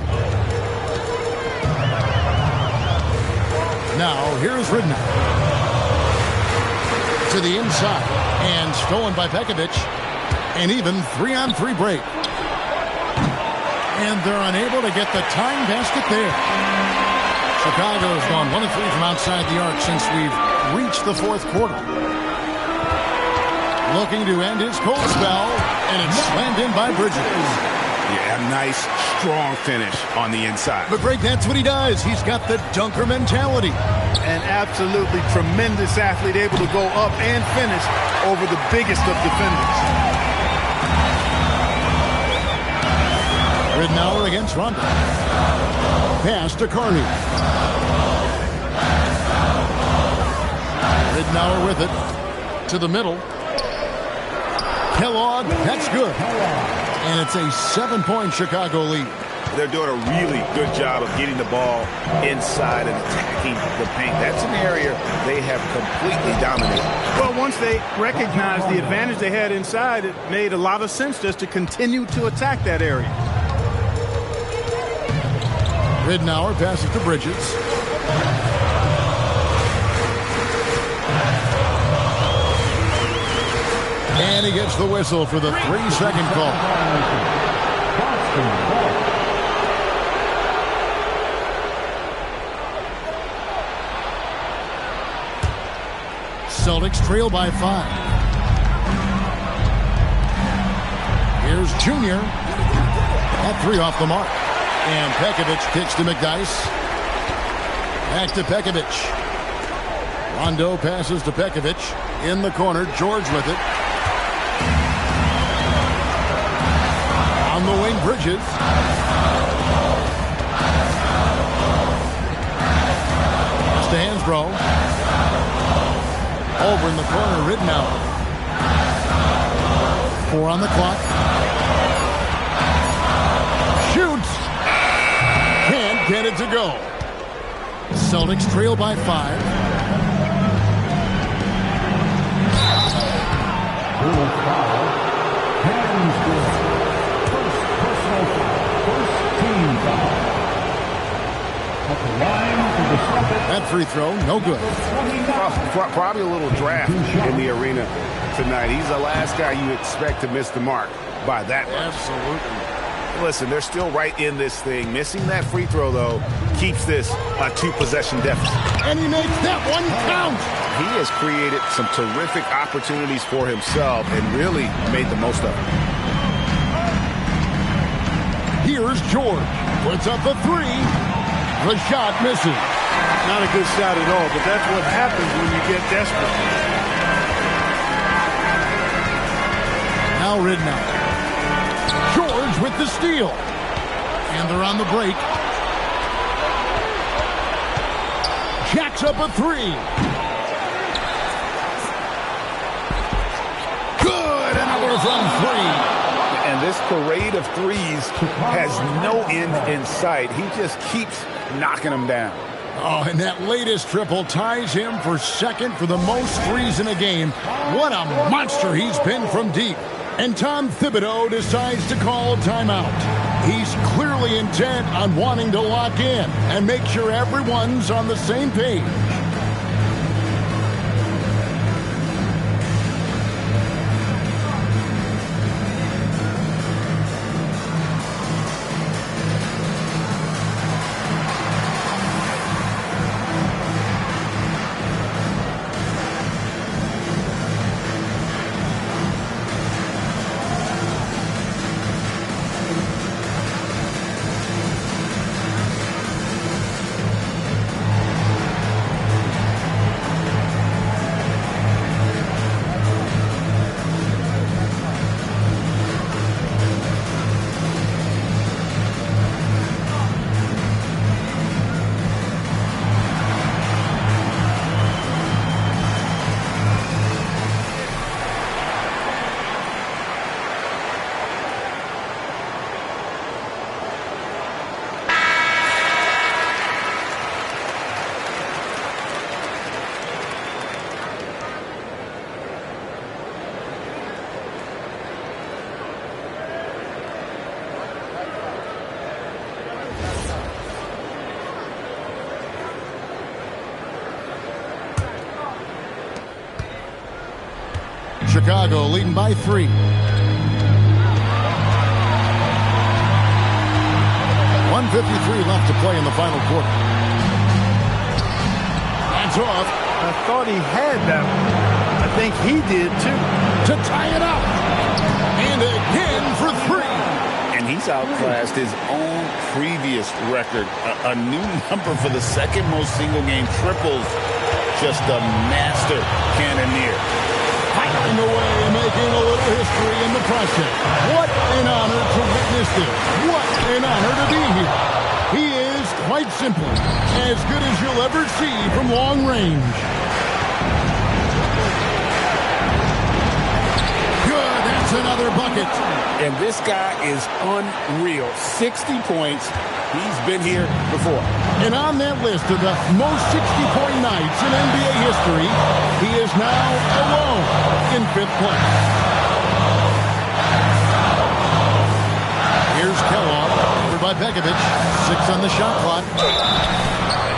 Now, here's Ridnour. To the inside, and stolen by Pekovic, and even 3-on-3 break. And they're unable to get the time basket there. Chicago's gone 1 of 3 from outside the arc since we've reached the fourth quarter. Looking to end his cold spell, and it's slammed in by Bridges. Yeah, nice, strong finish on the inside. But Greg, that's what he does. He's got the dunker mentality. An absolutely tremendous athlete, able to go up and finish over the biggest of defenders. Ridnour against Rondo. Pass to Carney. Ridnour with it. To the middle. Kellogg, that's good. And it's a 7-point Chicago lead. They're doing a really good job of getting the ball inside and attacking the paint. That's an area they have completely dominated. Well, once they recognized the advantage they had inside, it made a lot of sense just to continue to attack that area. Ridnour passes to Bridges. And he gets the whistle for the 3-second call. Celtics trail by 5. Here's Junior. That 3 off the mark. And Pekovic kicks to McDyess. Back to Pekovic. Rondo passes to Pekovic. In the corner, George with it. On the wing, Bridges. Pass to Hansbrough. Over in the corner, Ridnour. 4 on the clock. Shoots. Can't get it to go. Celtics trail by 5. That free throw, no good. Probably a little draft in the arena tonight. He's the last guy you expect to miss the mark by that much. Absolutely. Listen, they're still right in this thing. Missing that free throw, though, keeps this a 2-possession deficit. And he makes that one count. He has created some terrific opportunities for himself and really made the most of it. Here's George. Puts up the 3. The shot misses. Not a good shot at all, but that's what happens when you get desperate. Now Ridnour. George with the steal. And they're on the break. Jacks up a 3. Good. Another from 3. And this parade of threes has no end in sight. He just keeps knocking them down. Oh, and that latest triple ties him for second for the most threes in a game. What a monster he's been from deep. And Tom Thibodeau decides to call a timeout. He's clearly intent on wanting to lock in and make sure everyone's on the same page. Chicago leading by 3. 1:53 left to play in the final quarter. Hands off. I thought he had that one. I think he did, too. To tie it up. And again for 3. And he's outclassed his own previous record. A new number for the second most single-game triples. Just a master cannoneer. Fighting away, making a little history in the process. What an honor to witness this. What an honor to be here. He is, quite simply, as good as you'll ever see from long range. it. And this guy is unreal. 60 points. He's been here before. And on that list of the most 60-point nights in NBA history, he is now alone in 5th place. Here's Kellogg, over by Begovic. 6 on the shot clock.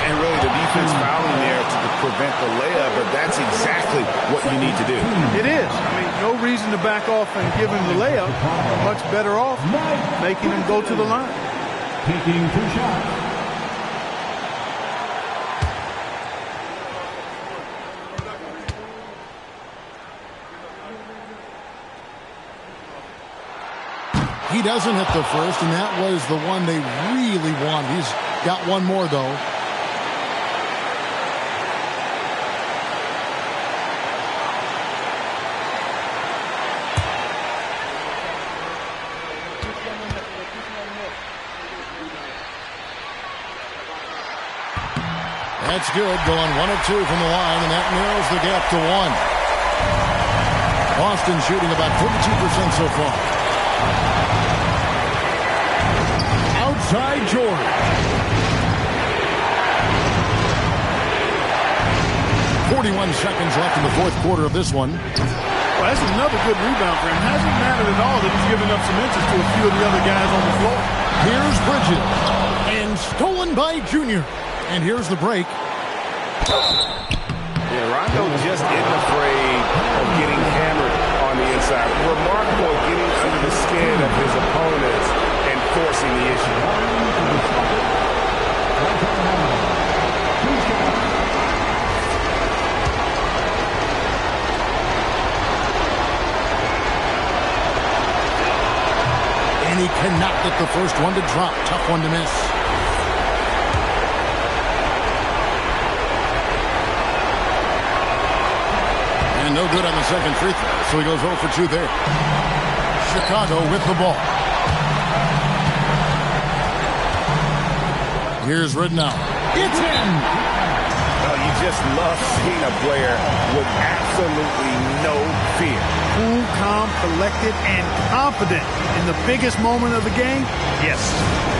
And really the defense fouling there to prevent the layup, but that's exactly what you need to do. It is. I mean, no reason to back off and give him the layup. Much better off making him go to the line. Taking 2 shots. He doesn't hit the first, and that was the one they really wanted. He's got one more, though. That's good, going 1 of 2 from the line, and that narrows the gap to 1. Boston shooting about 42% so far. Outside George. 41 seconds left in the 4th quarter of this one. Well, that's another good rebound for him. Hasn't mattered at all that he's given up some inches to a few of the other guys on the floor. Here's Bridges. And stolen by Junior. And here's the break. Yeah, Rondo just isn't afraid of getting hammered on the inside. Remarkable at getting under the skin of his opponents and forcing the issue. And he cannot get the first one to drop. Tough one to miss. And no good on the second free throw, so he goes 0 for 2 there. Chicago with the ball. Here's Ridnow. It's in! Oh, you just love seeing a player with absolutely no fear. Cool, calm, collected, and confident in the biggest moment of the game. Yes.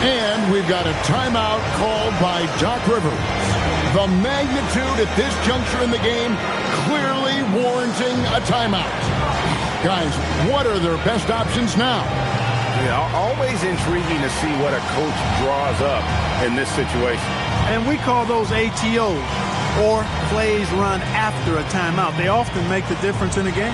And we've got a timeout called by Doc Rivers. The magnitude at this juncture in the game clearly warranting a timeout. Guys, what are their best options now? Yeah, always intriguing to see what a coach draws up in this situation. And we call those ATOs, or plays run after a timeout. They often make the difference in a game.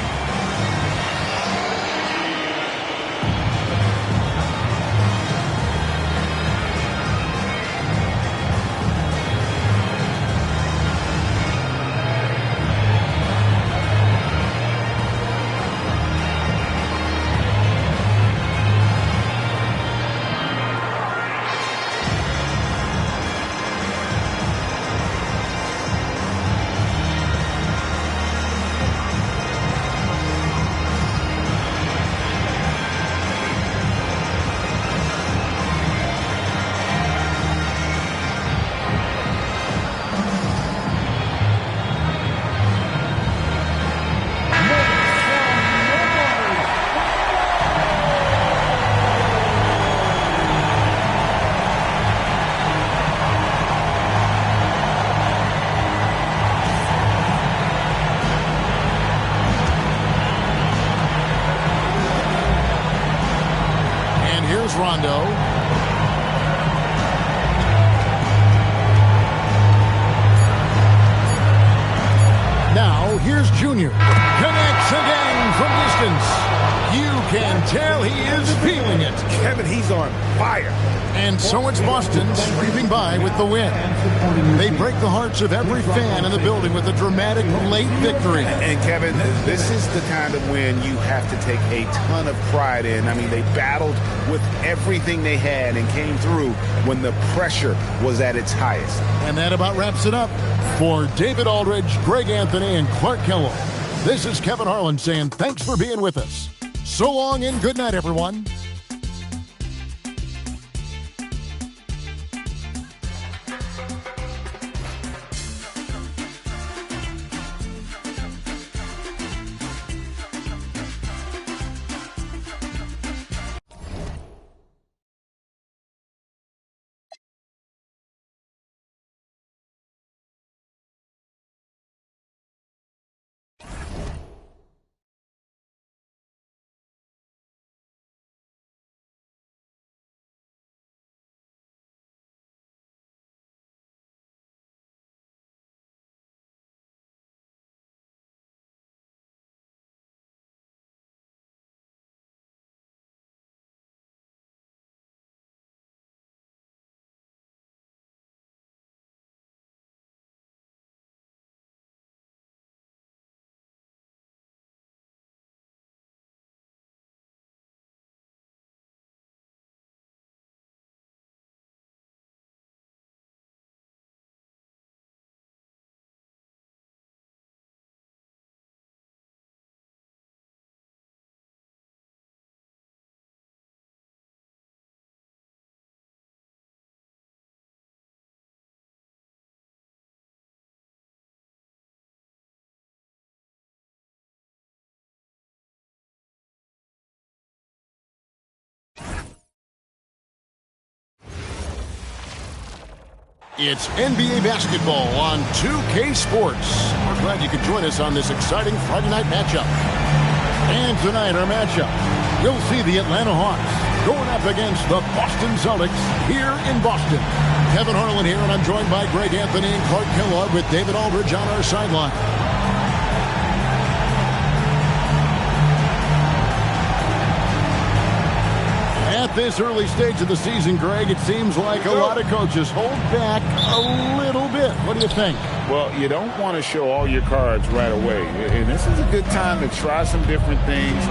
Rondo. Now, here's Junior. Connects again from distance. You can tell he is feeling it. Kevin, he's on fire. And so it's Boston sweeping by with the win. They break the hearts of every fan in the building with a dramatic late victory. And Kevin, this is the kind of win you have to take a ton of pride in. I mean, they battled with everything they had and came through when the pressure was at its highest. And that about wraps it up. For David Aldridge, Greg Anthony, and Clark Kellogg, this is Kevin Harlan saying thanks for being with us. So long and good night, everyone. It's NBA basketball on 2K Sports. We're glad you could join us on this exciting Friday night matchup. And tonight, our matchup, you'll see the Atlanta Hawks going up against the Boston Celtics here in Boston. Kevin Harlan here, and I'm joined by Greg Anthony and Clark Kellogg with David Aldridge on our sideline. At this early stage of the season, Greg, it seems like a lot of coaches hold back a little bit. What do you think? Well, you don't want to show all your cards right away. And this is a good time to try some different things,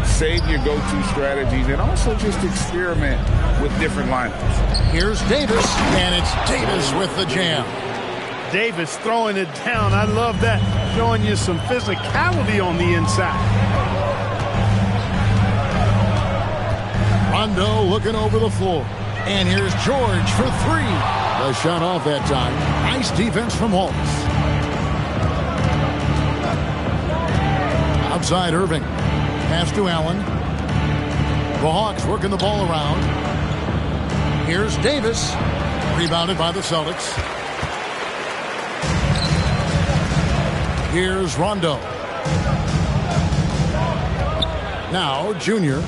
save your go-to strategies, and also just experiment with different lineups. Here's Davis, and it's Davis with the jam. Davis throwing it down. I love that. Showing you some physicality on the inside. Rondo looking over the floor. And here's George for three. The shot off that time. Nice defense from Holmes. Outside Irving. Pass to Allen. The Hawks working the ball around. Here's Davis. Rebounded by the Celtics. Here's Rondo. Now Junior.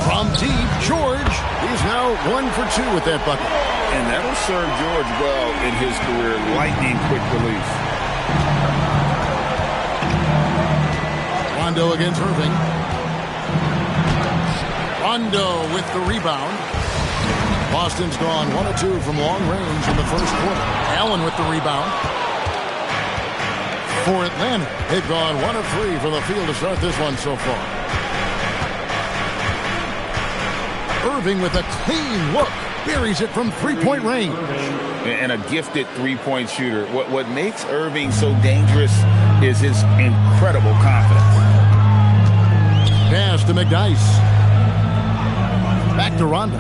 From deep, George. He's now 1 for 2 with that bucket. And that'll serve George well in his career. Lightning quick release. Rondo against Irving. Rondo with the rebound. Boston's gone 1 of 2 from long range in the first quarter. Allen with the rebound. For Atlanta, they've gone 1 of 3 from the field to start this one so far. Irving with a clean look. Buries it from three-point range. And a gifted three-point shooter. What makes Irving so dangerous is his incredible confidence. Pass to McDyess. Back to Rondo.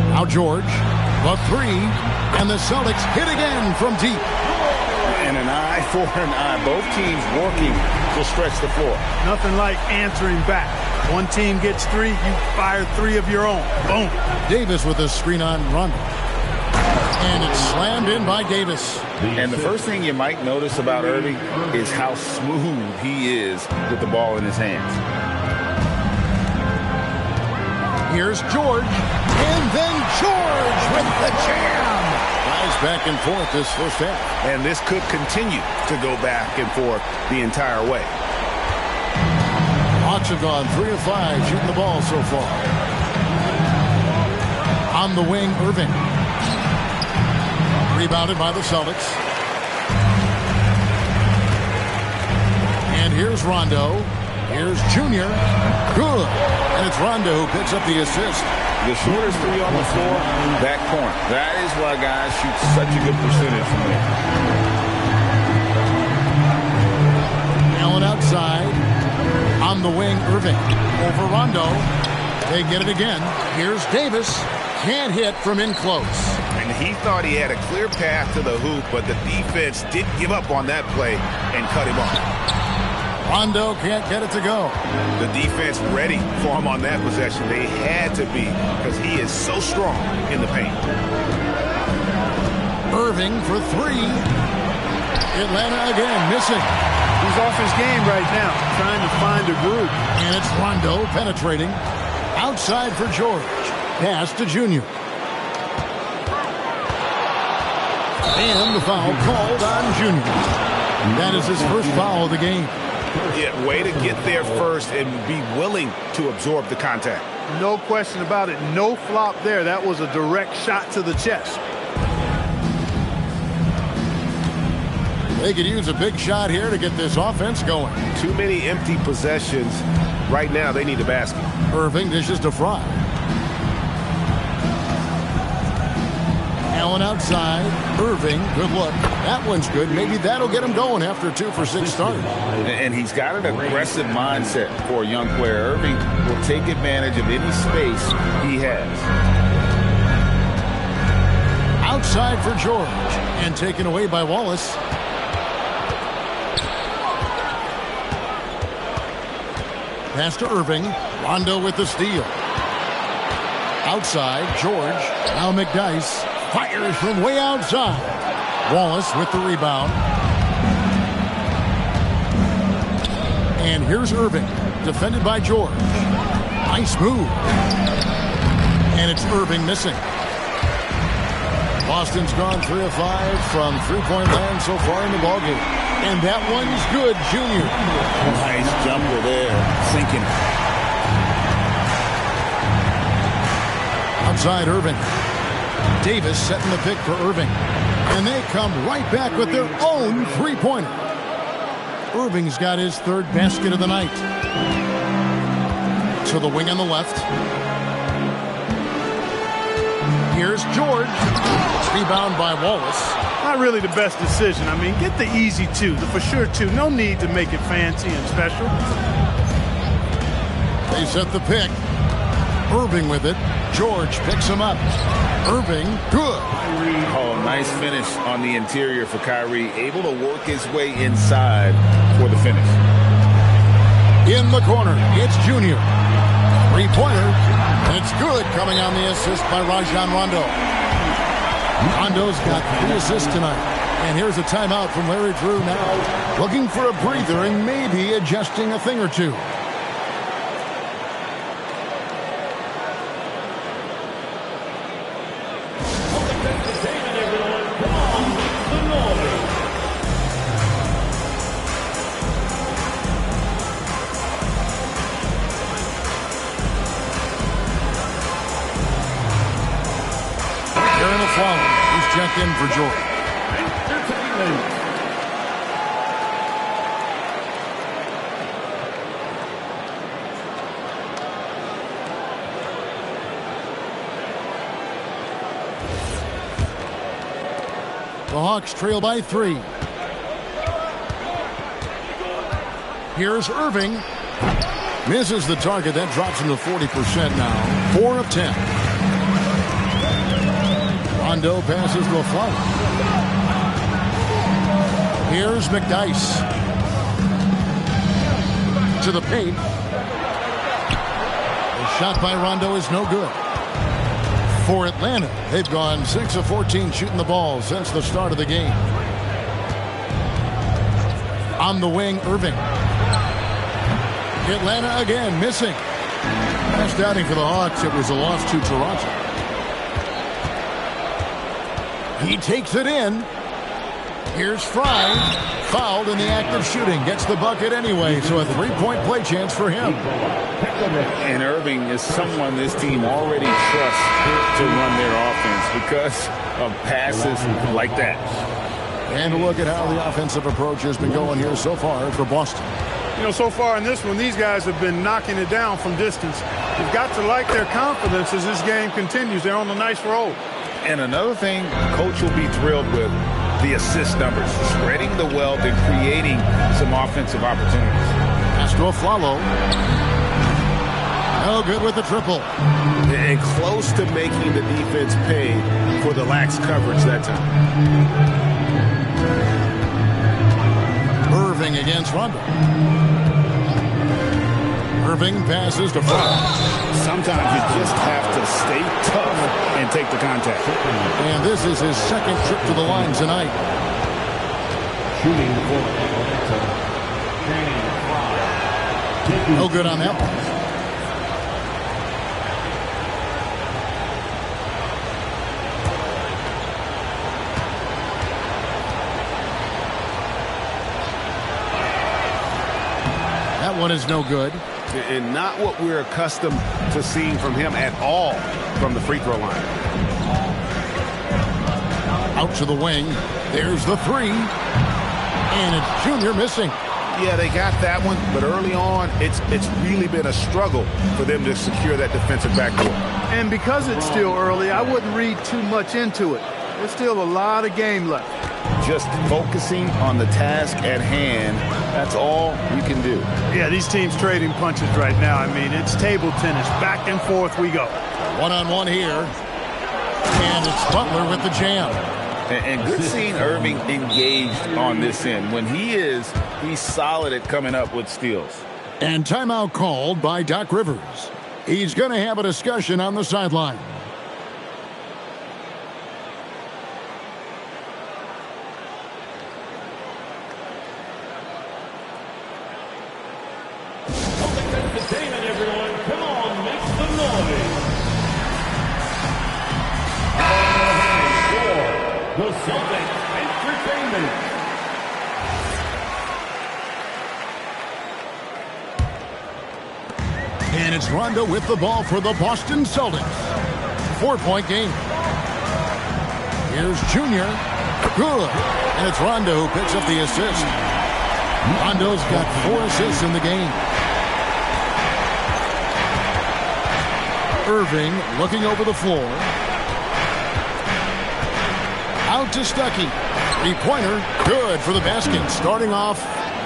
Now George. The three. And the Celtics hit again from deep. And an eye for an eye. Both teams working to stretch the floor. Nothing like answering back. One team gets 3, you fire 3 of your own. Boom. Davis with a screen on Rondo. And it's slammed in by Davis. And the first thing you might notice about Irving is how smooth he is with the ball in his hands. Here's George. And then George with the jam. Nice back and forth this first half. And this could continue to go back and forth the entire way. Hawks have gone 3 of 5 shooting the ball so far. On the wing, Irving. Rebounded by the Celtics. And here's Rondo. Here's Junior. Good. And it's Rondo who picks up the assist. The shortest 3 on the floor, that corner. That is why guys shoot such a good percentage from there. Allen outside. On the wing, Irving. Over Rondo. They get it again. Here's Davis. Can't hit from in close. And he thought he had a clear path to the hoop, but the defense didn't give up on that play and cut him off. Rondo can't get it to go. The defense ready for him on that possession. They had to be because he is so strong in the paint. Irving for 3. Atlanta again missing. He's off his game right now, trying to find a groove. And it's Rondo penetrating. Outside for George. Pass to Junior. And the foul called on Junior. That is his first foul of the game. Yeah, way to get there first and be willing to absorb the contact. No question about it. No flop there. That was a direct shot to the chest. They could use a big shot here to get this offense going. Too many empty possessions. Right now, they need a basket. Irving dishes to Fry. Allen outside. Irving, good look. That one's good. Maybe that'll get him going after a 2 for 6 start. And he's got an aggressive mindset for a young player. Irving will take advantage of any space he has. Outside for George. And taken away by Wallace. Pass to Irving. Rondo with the steal. Outside, George. Now McDyess fires from way outside. Wallace with the rebound. And here's Irving, defended by George. Nice move. And it's Irving missing. Boston's gone 3 of 5 from three-point land so far in the ballgame. And that one's good, Junior. Nice jumper there, sinking. Outside Irving. Davis setting the pick for Irving. And they come right back with their own three-pointer. Irving's got his third basket of the night. To the wing on the left. Here's George. Rebound by Wallace. Not really the best decision. I mean, get the easy two, the for sure two. No need to make it fancy and special. They set the pick. Irving with it. George picks him up. Irving, good. Oh, nice finish on the interior for Kyrie. Able to work his way inside for the finish. In the corner, it's Junior. Three-pointer. It's good, coming on the assist by Rajon Rondo. Rondo's got 3 assists tonight. And here's a timeout from Larry Drew now. Looking for a breather and maybe adjusting a thing or two. He's checked in for George. The Hawks trail by 3. Here's Irving. Misses the target. That drops him to 40% now. 4 of 10. Rondo passes to Plalys. Here's McDyess. To the paint. The shot by Rondo is no good. For Atlanta, they've gone 6 of 14 shooting the ball since the start of the game. On the wing, Irving. Atlanta again missing. Last outing for the Hawks, it was a loss to Toronto. He takes it in. Here's Fry. Fouled in the act of shooting. Gets the bucket anyway, so a three-point play chance for him. And Irving is someone this team already trusts to run their offense because of passes like that. And a look at how the offensive approach has been going here so far for Boston. You know, so far in this one, these guys have been knocking it down from distance. You've got to like their confidence as this game continues. They're on a nice roll. And another thing, coach will be thrilled with the assist numbers, spreading the wealth and creating some offensive opportunities. Pass to Flalo. No good with the triple. And close to making the defense pay for the lax coverage that time. Irving against Rondo. Irving passes to Fry. Sometimes you just have to stay tough and take the contact. And this is his second trip to the line tonight. Shooting for no good on that one. That one is no good. And not what we're accustomed to seeing from him at all from the free throw line. Out to the wing. There's the three. And it's Junior missing. Yeah, they got that one, but early on, it's really been a struggle for them to secure that defensive backdoor. And because it's still early, I wouldn't read too much into it. There's still a lot of game left. Just focusing on the task at hand, that's all you can do. Yeah, these teams trading punches right now. I mean, it's table tennis. Back and forth we go. One-on-one here. And it's Butler with the jam. And good seeing Irving engaged on this end. When he's solid at coming up with steals. And timeout called by Doc Rivers. He's going to have a discussion on the sideline. Entertainment, everyone. Come on, make some noise. For the Celtics Entertainment. And it's Rondo with the ball for the Boston Celtics. 4-point game. Here's Junior. Good. And it's Rondo who picks up the assist. Rondo's got 4 assists in the game. Irving looking over the floor. Out to Stuckey. 3-pointer. Good for the basket. Starting off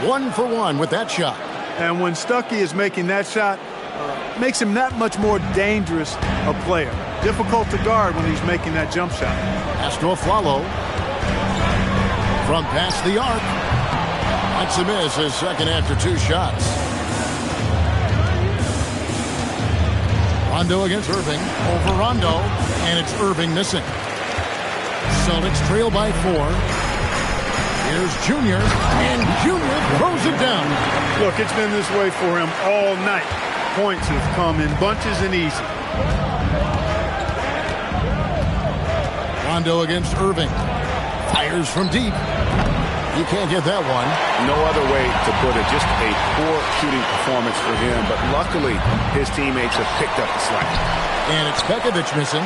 1 for 1 with that shot. And when Stuckey is making that shot, makes him that much more dangerous a player. Difficult to guard when he's making that jump shot. Pass to Afflalo. From past the arc. That's a miss, his second after 2 shots. Rondo against Irving. Over Rondo. And it's Irving missing. Celtics trail by 4. Here's Junior. And Junior throws it down. Look, it's been this way for him all night. Points have come in bunches and easy. Rondo against Irving. Fires from deep. You can't get that one. No other way to put it. Just a poor shooting performance for him. But luckily, his teammates have picked up the slack. And it's Pekovic missing.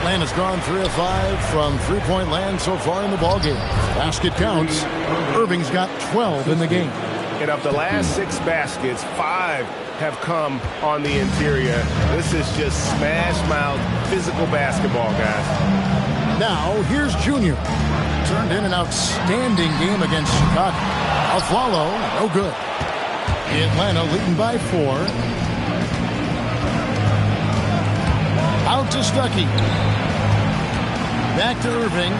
Atlanta's gone 3 of 5 from 3-point land so far in the ballgame. Basket counts. Irving's got 12 in the game. And of the last 6 baskets, 5 have come on the interior. This is just smash-mouth physical basketball, guys. Now, here's Junior. Turned in an outstanding game against Chicago. Afflalo, no good. Atlanta leading by 4. Out to Stuckey. Back to Irving.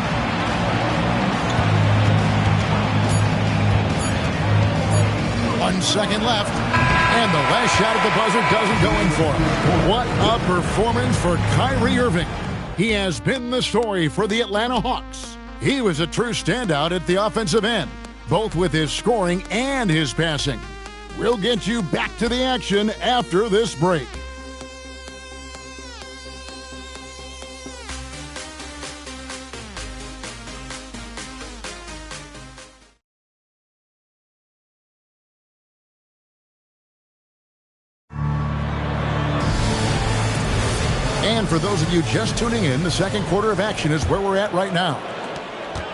One second left. And the last shot at the buzzer doesn't go in for him. What a performance for Kyrie Irving. He has been the story for the Atlanta Hawks. He was a true standout at the offensive end, both with his scoring and his passing. We'll get you back to the action after this break. And for those of you just tuning in, the second quarter of action is where we're at right now.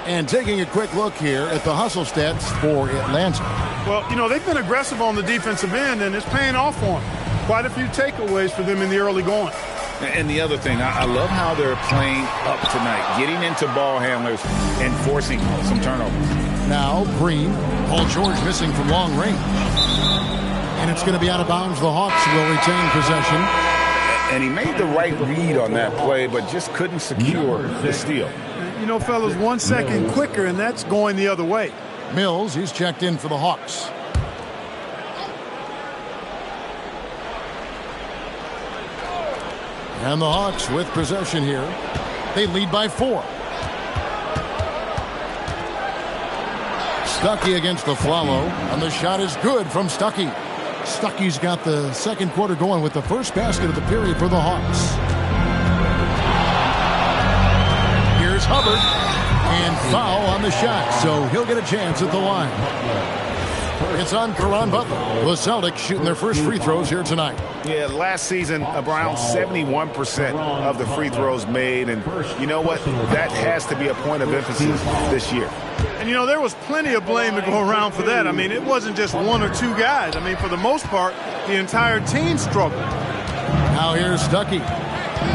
And taking a quick look here at the hustle stats for Atlanta. Well, you know, they've been aggressive on the defensive end, and it's paying off for them. Quite a few takeaways for them in the early going. And the other thing, I love how they're playing up tonight, getting into ball handlers and forcing some turnovers. Now, Green, Paul George missing from long range. And it's going to be out of bounds. The Hawks will retain possession. And he made the right read on that play, but just couldn't secure the steal. You know, fellas, 1 second quicker, and that's going the other way. Mills, he's checked in for the Hawks. And the Hawks with possession here. They lead by 4. Stuckey against the Afflalo, and the shot is good from Stuckey. Stuckey's got the second quarter going with the first basket of the period for the Hawks. Here's Hubbard, and foul on the shot, so he'll get a chance at the line. It's on Caron Butler. The Celtics shooting their first free throws here tonight. Yeah, last season, around 71% of the free throws made. And you know what? That has to be a point of emphasis this year. And, you know, there was plenty of blame to go around for that. I mean, it wasn't just 1 or 2 guys. I mean, for the most part, the entire team struggled. Now here's Stuckey.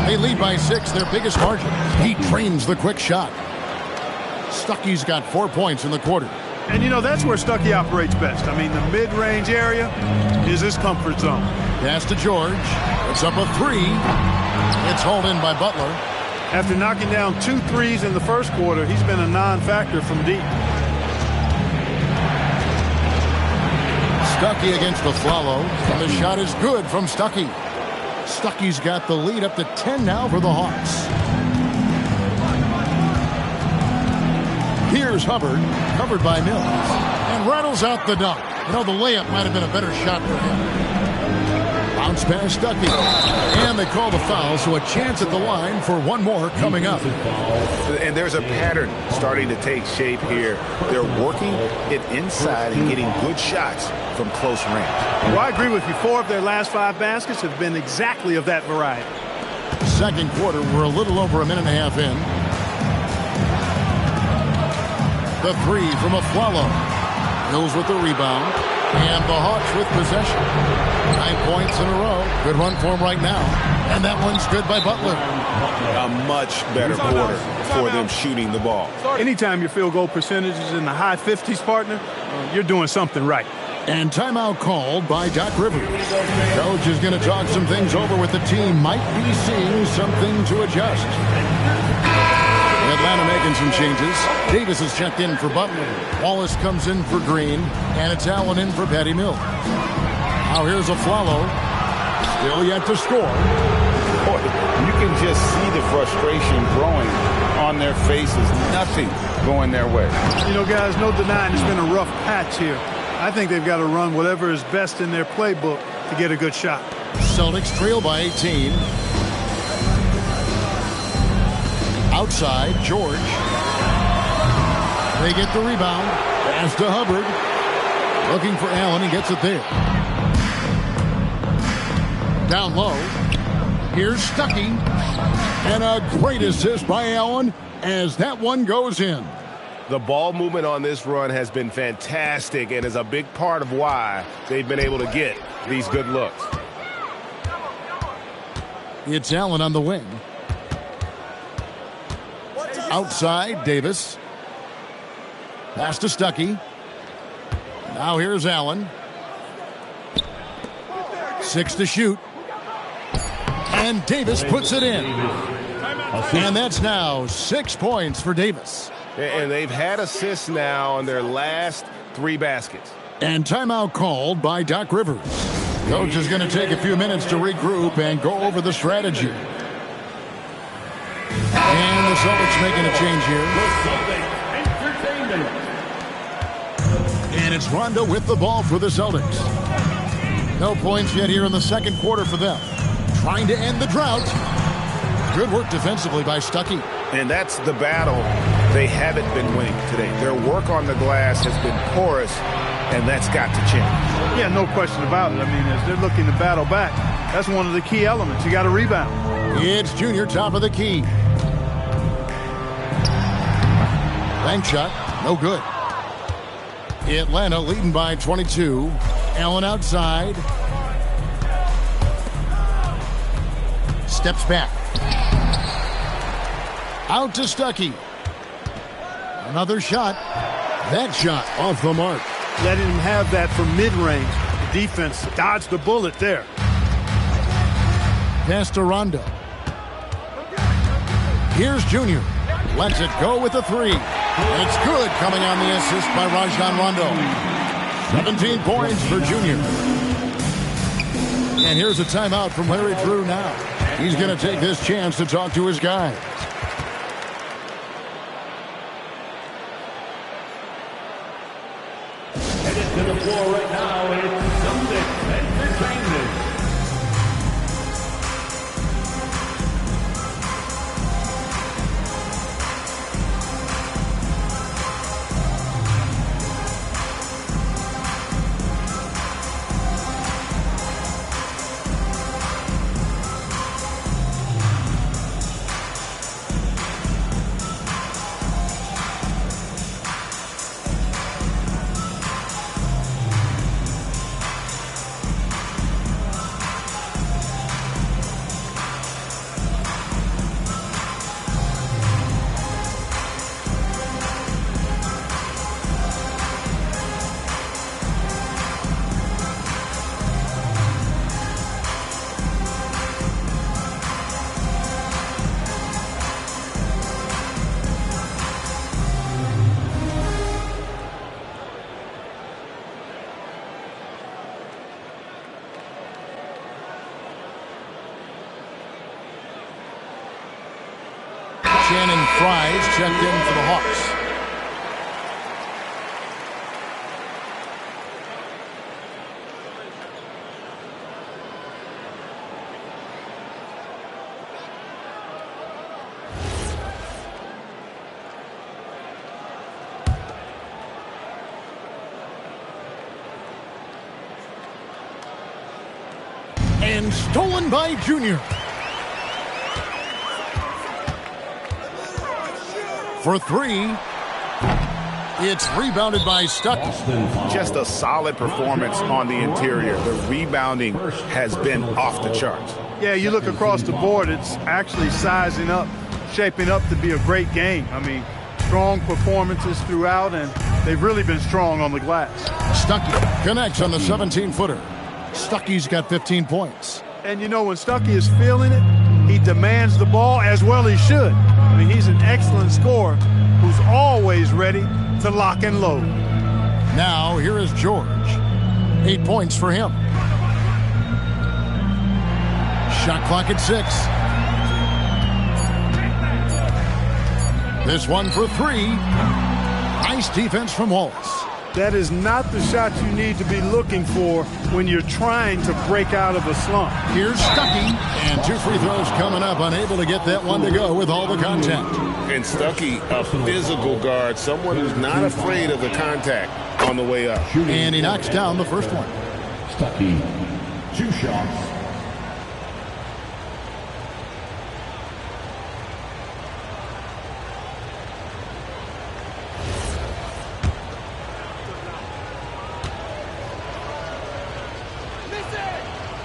They lead by 6, their biggest margin. He trains the quick shot. Stuckey's got 4 points in the quarter. And, you know, that's where Stuckey operates best. I mean, the mid-range area is his comfort zone. Pass to George. It's up a 3. It's hauled in by Butler. After knocking down 2 threes in the first quarter, he's been a non-factor from deep. Stuckey against the Afflalo, and the shot is good from Stuckey. Stuckey's got the lead up to 10 now for the Hawks. Here's Hubbard, covered by Mills, and rattles out the dunk. You know, the layup might have been a better shot for him. Bounce pass Stuckey. And they call the foul, so a chance at the line for one more coming up. And there's a pattern starting to take shape here. They're working it inside and getting good shots from close range. Well, I agree with you. 4 of their last 5 baskets have been exactly of that variety. Second quarter, we're a little over a minute and a half in. The three from Aflalo. Mills with the rebound. And the Hawks with possession. 9 points in a row. Good run for him right now. And that one's good by Butler. A much better quarter for them shooting the ball. Anytime your field goal percentage is in the high 50s, partner, you're doing something right. And timeout called by Doc Rivers. Coach is going to talk some things over with the team. Might be seeing something to adjust. Atlanta making some changes. Davis is checked in for Butler. Wallace comes in for Green. And it's Allen in for Patty Mills. Now here's Aflalo. Still yet to score. Boy, you can just see the frustration growing on their faces. Nothing going their way. You know, guys, no denying it's been a rough patch here. I think they've got to run whatever is best in their playbook to get a good shot. Celtics trail by 18. Outside, George. They get the rebound. Pass to Hubbard. Looking for Allen. He gets it there. Down low. Here's Stuckey. And a great assist by Allen as that one goes in. The ball movement on this run has been fantastic and is a big part of why they've been able to get these good looks. It's Allen on the wing. Outside, Davis. Pass to Stuckey. Now here's Allen. 6 to shoot. And Davis puts it in. And that's now 6 points for Davis. And they've had assists now on their last 3 baskets. And timeout called by Doc Rivers. Coach is going to take a few minutes to regroup and go over the strategy. And the Celtics making a change here. And it's Rondo with the ball for the Celtics. No points yet here in the second quarter for them. Trying to end the drought. Good work defensively by Stuckey. And that's the battle they haven't been winning today. Their work on the glass has been porous, and that's got to change. Yeah, no question about it. I mean, as they're looking to battle back, that's one of the key elements. You got to rebound. It's Junior, top of the key. Bank shot, no good. Atlanta leading by 22. Allen outside. Steps back. Out to Stuckey. Another shot. That shot off the mark. Letting him have that from mid-range. The defense dodged the bullet there. Pass to Rondo. Here's Junior. Lets it go with a 3. And it's good, coming on the assist by Rajon Rondo. 17 points for Junior. And here's a timeout from Larry Drew now. He's going to take this chance to talk to his guys. Headed to the floor right now, it's Celtics Entertainment. Shannon Fries checked in for the Hawks. And stolen by Junior. For three. It's rebounded by Stuckey. Just a solid performance on the interior. The rebounding has been off the charts. Yeah, you look across the board, it's actually sizing up, shaping up to be a great game. I mean, strong performances throughout, and they've really been strong on the glass. Stuckey connects on the 17-footer. Stuckey's got 15 points. And you know, when Stuckey is feeling it, he demands the ball as well he should. I mean, he's an excellent scorer who's always ready to lock and load. Now, here is George. 8 points for him. Shot clock at 6. This one for 3. Nice defense from Wallace. That is not the shot you need to be looking for when you're trying to break out of a slump. Here's Stuckey, and 2 free throws coming up, unable to get that one to go with all the contact. And Stuckey, a physical guard, someone who's not afraid of the contact on the way up. And he knocks down the first one. Stuckey, 2 shots.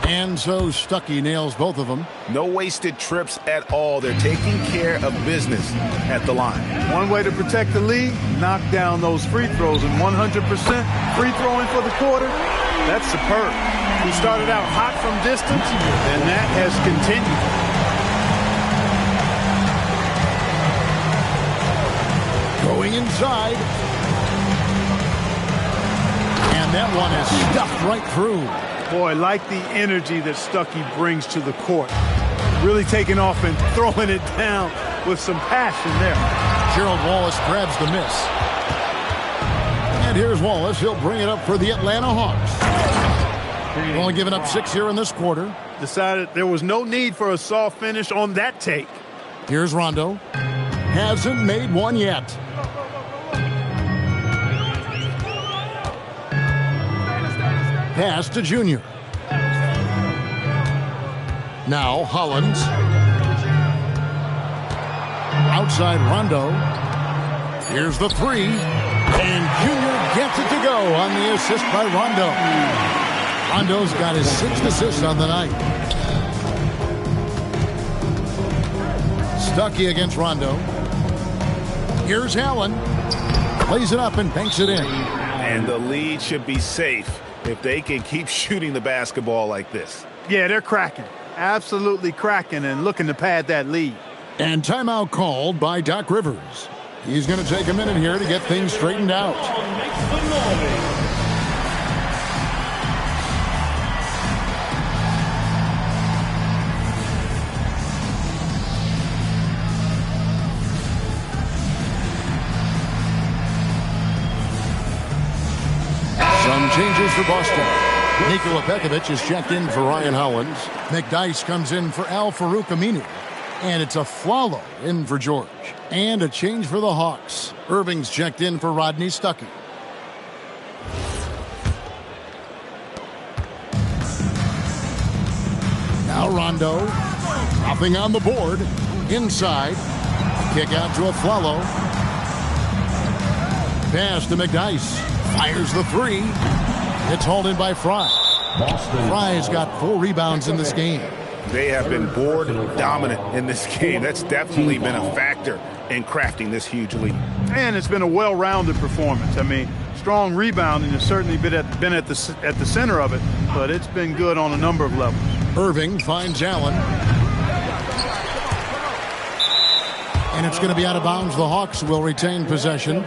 And so Stuckey nails both of them. No wasted trips at all. They're taking care of business at the line. One way to protect the lead, knock down those free throws, and 100% free throwing for the quarter, that's superb. He started out hot from distance, and that has continued. Going inside. And that one is stuffed right through. Boy, like the energy that Stuckey brings to the court. Really taking off and throwing it down with some passion there. Gerald Wallace grabs the miss. And here's Wallace. He'll bring it up for the Atlanta Hawks. Only giving up 6 here in this quarter. Decided there was no need for a soft finish on that take. Here's Rondo. Hasn't made one yet. Pass to Junior. Now Hollins. Outside Rondo. Here's the 3. And Junior gets it to go on the assist by Rondo. Rondo's got his 6th assist on the night. Stuckey against Rondo. Here's Allen. Plays it up and banks it in. And the lead should be safe if they can keep shooting the basketball like this. Yeah, they're cracking. Absolutely cracking and looking to pad that lead. And timeout called by Doc Rivers. He's going to take a minute here to get things straightened out. Some changes for Boston. Nikola Pekovic is checked in for Ryan Howlands. McDyess comes in for Al Farouk Aminu. And it's a Flalo in for George. And a change for the Hawks. Irving's checked in for Rodney Stuckey. Now Rondo. Nothing on the board. Inside. Kick out to a Flalo. Pass to McDyess. Fires the 3. It's hauled in by Fry. Fry's got 4 rebounds in this game. They have been board dominant in this game. That's definitely been a factor in crafting this huge lead. And it's been a well-rounded performance. I mean, strong rebounding has certainly been at the center of it, but it's been good on a number of levels. Irving finds Allen. And it's going to be out of bounds. The Hawks will retain possession.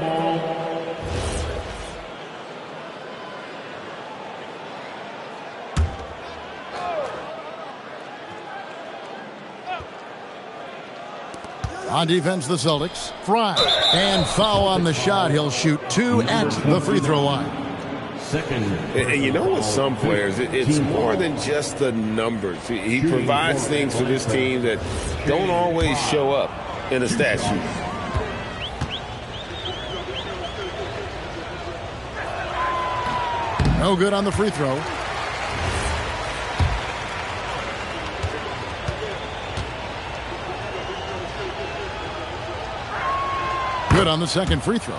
On defense, the Celtics. Fry. And foul on the shot. He'll shoot 2 at the free throw line. And you know, with some players, it's more than just the numbers. He provides things for this team that don't always show up in a stat sheet. No good on the free throw. Good on the second free throw.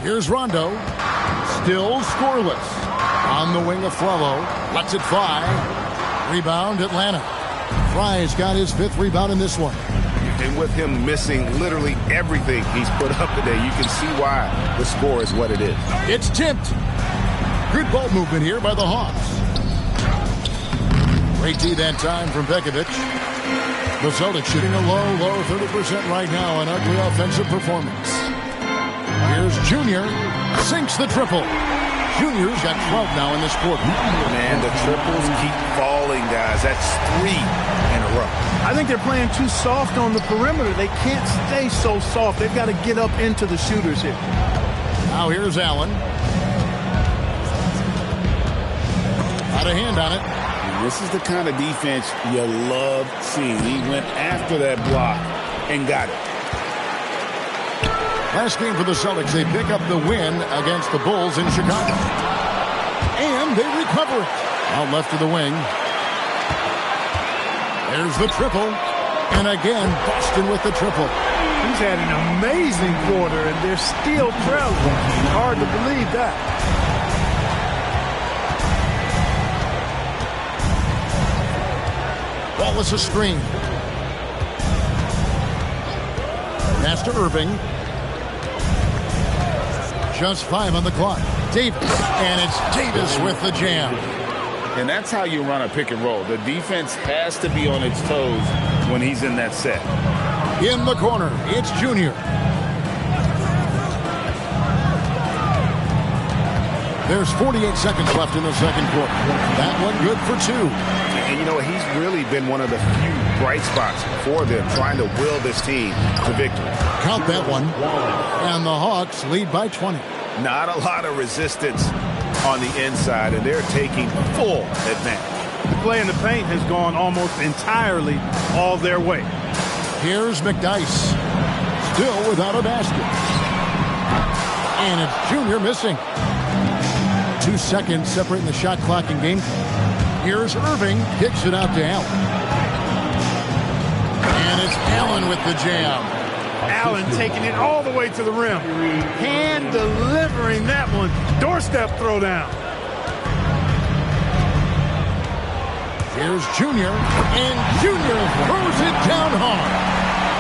Here's Rondo. Still scoreless. On the wing of Flello. Lets it fly. Rebound, Atlanta. Fry's got his 5th rebound in this one. And with him missing literally everything he's put up today, you can see why the score is what it is. It's tipped. Good ball movement here by the Hawks. Great D that time from Bekovic. The Celtics shooting a low 30% right now. An ugly offensive performance. Here's Junior. Sinks the triple. Junior's got 12 now in this quarter. Man, the triples keep falling, guys. That's 3 in a row. I think they're playing too soft on the perimeter. They can't stay so soft. They've got to get up into the shooters here. Now here's Allen. Got a hand on it. This is the kind of defense you love seeing. He went after that block and got it. Last game for the Celtics, they pick up the win against the Bulls in Chicago. And they recover it. Out left to the wing. There's the triple. And again, Boston with the triple. He's had an amazing quarter, and they're still trailing. Hard to believe that. Wallace a screen. Pass to Irving. Just 5 on the clock. Davis. And it's Davis with the jam. And that's how you run a pick and roll. The defense has to be on its toes when he's in that set. In the corner, it's Junior. There's 48 seconds left in the second quarter. That one good for 2. And you know, he's really been one of the few bright spots for them, trying to will this team to victory. Count that one. And the Hawks lead by 20. Not a lot of resistance on the inside, and they're taking full advantage. The play in the paint has gone almost entirely all their way. Here's McDyess. Still without a basket. And it's Junior missing. 2 seconds separating the shot clock and game clock. Here's Irving. Kicks it out to Allen. And it's Allen with the jam. Allen taking it all the way to the rim. Hand delivering that one. Doorstep throwdown. Here's Junior. And Junior throws it down hard.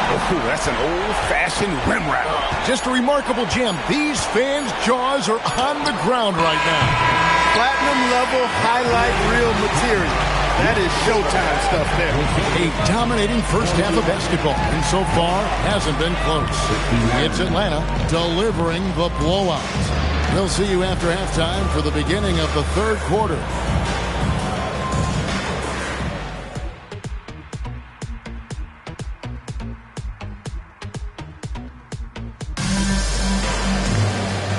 Oh, that's an old-fashioned rim wrap. Just a remarkable jam. These fans' jaws are on the ground right now. Platinum level highlight reel material. That is Showtime stuff there. A dominating first half of basketball, and so far hasn't been close. It's Atlanta delivering the blowout. We'll see you after halftime for the beginning of the third quarter.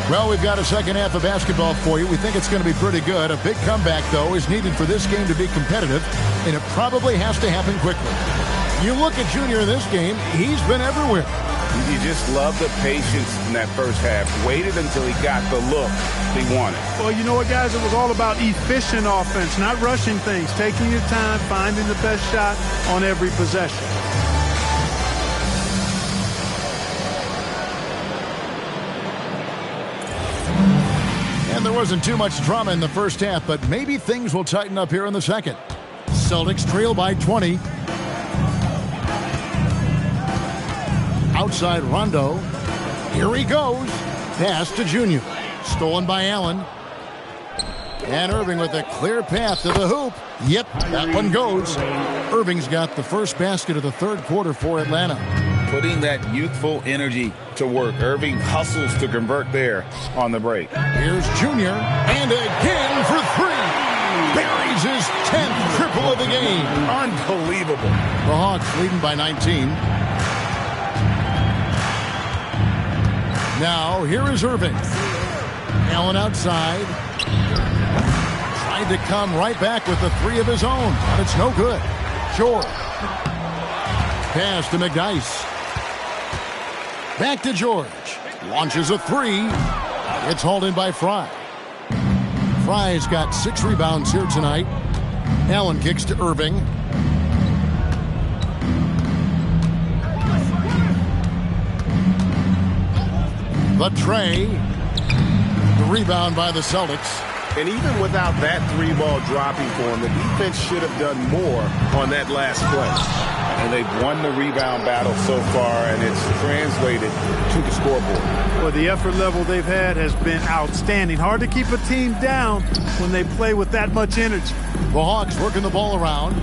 Well, we've got a second half of basketball for you. We think it's going to be pretty good. A big comeback, though, is needed for this game to be competitive, and it probably has to happen quickly. You look at Junior in this game, he's been everywhere. You just love the patience in that first half. Waited until he got the look he wanted. Well, you know what, guys? It was all about efficient offense, not rushing things, taking your time, finding the best shot on every possession. And there wasn't too much drama in the first half, but maybe things will tighten up here in the second. Celtics trail by 20. Outside Rondo. Here he goes. Pass to Junior. Stolen by Allen. And Irving with a clear path to the hoop. Yep, that one goes. Irving's got the first basket of the third quarter for Atlanta. Putting that youthful energy to work. Irving hustles to convert there on the break. Here's Junior, and again for 3. Buries his 10th triple of the game. Unbelievable. The Hawks leading by 19. Now, here is Irving. Allen outside. Tried to come right back with the three of his own, but it's no good. George. Pass to McDyess. Back to George. Launches a three. It's hauled in by Fry. Fry's got 6 rebounds here tonight. Allen kicks to Irving. The tray. The rebound by the Celtics. And even without that 3-ball dropping for him, the defense should have done more on that last play. And they've won the rebound battle so far, and it's translated to the scoreboard. Well, the effort level they've had has been outstanding. Hard to keep a team down when they play with that much energy. The Hawks working the ball around.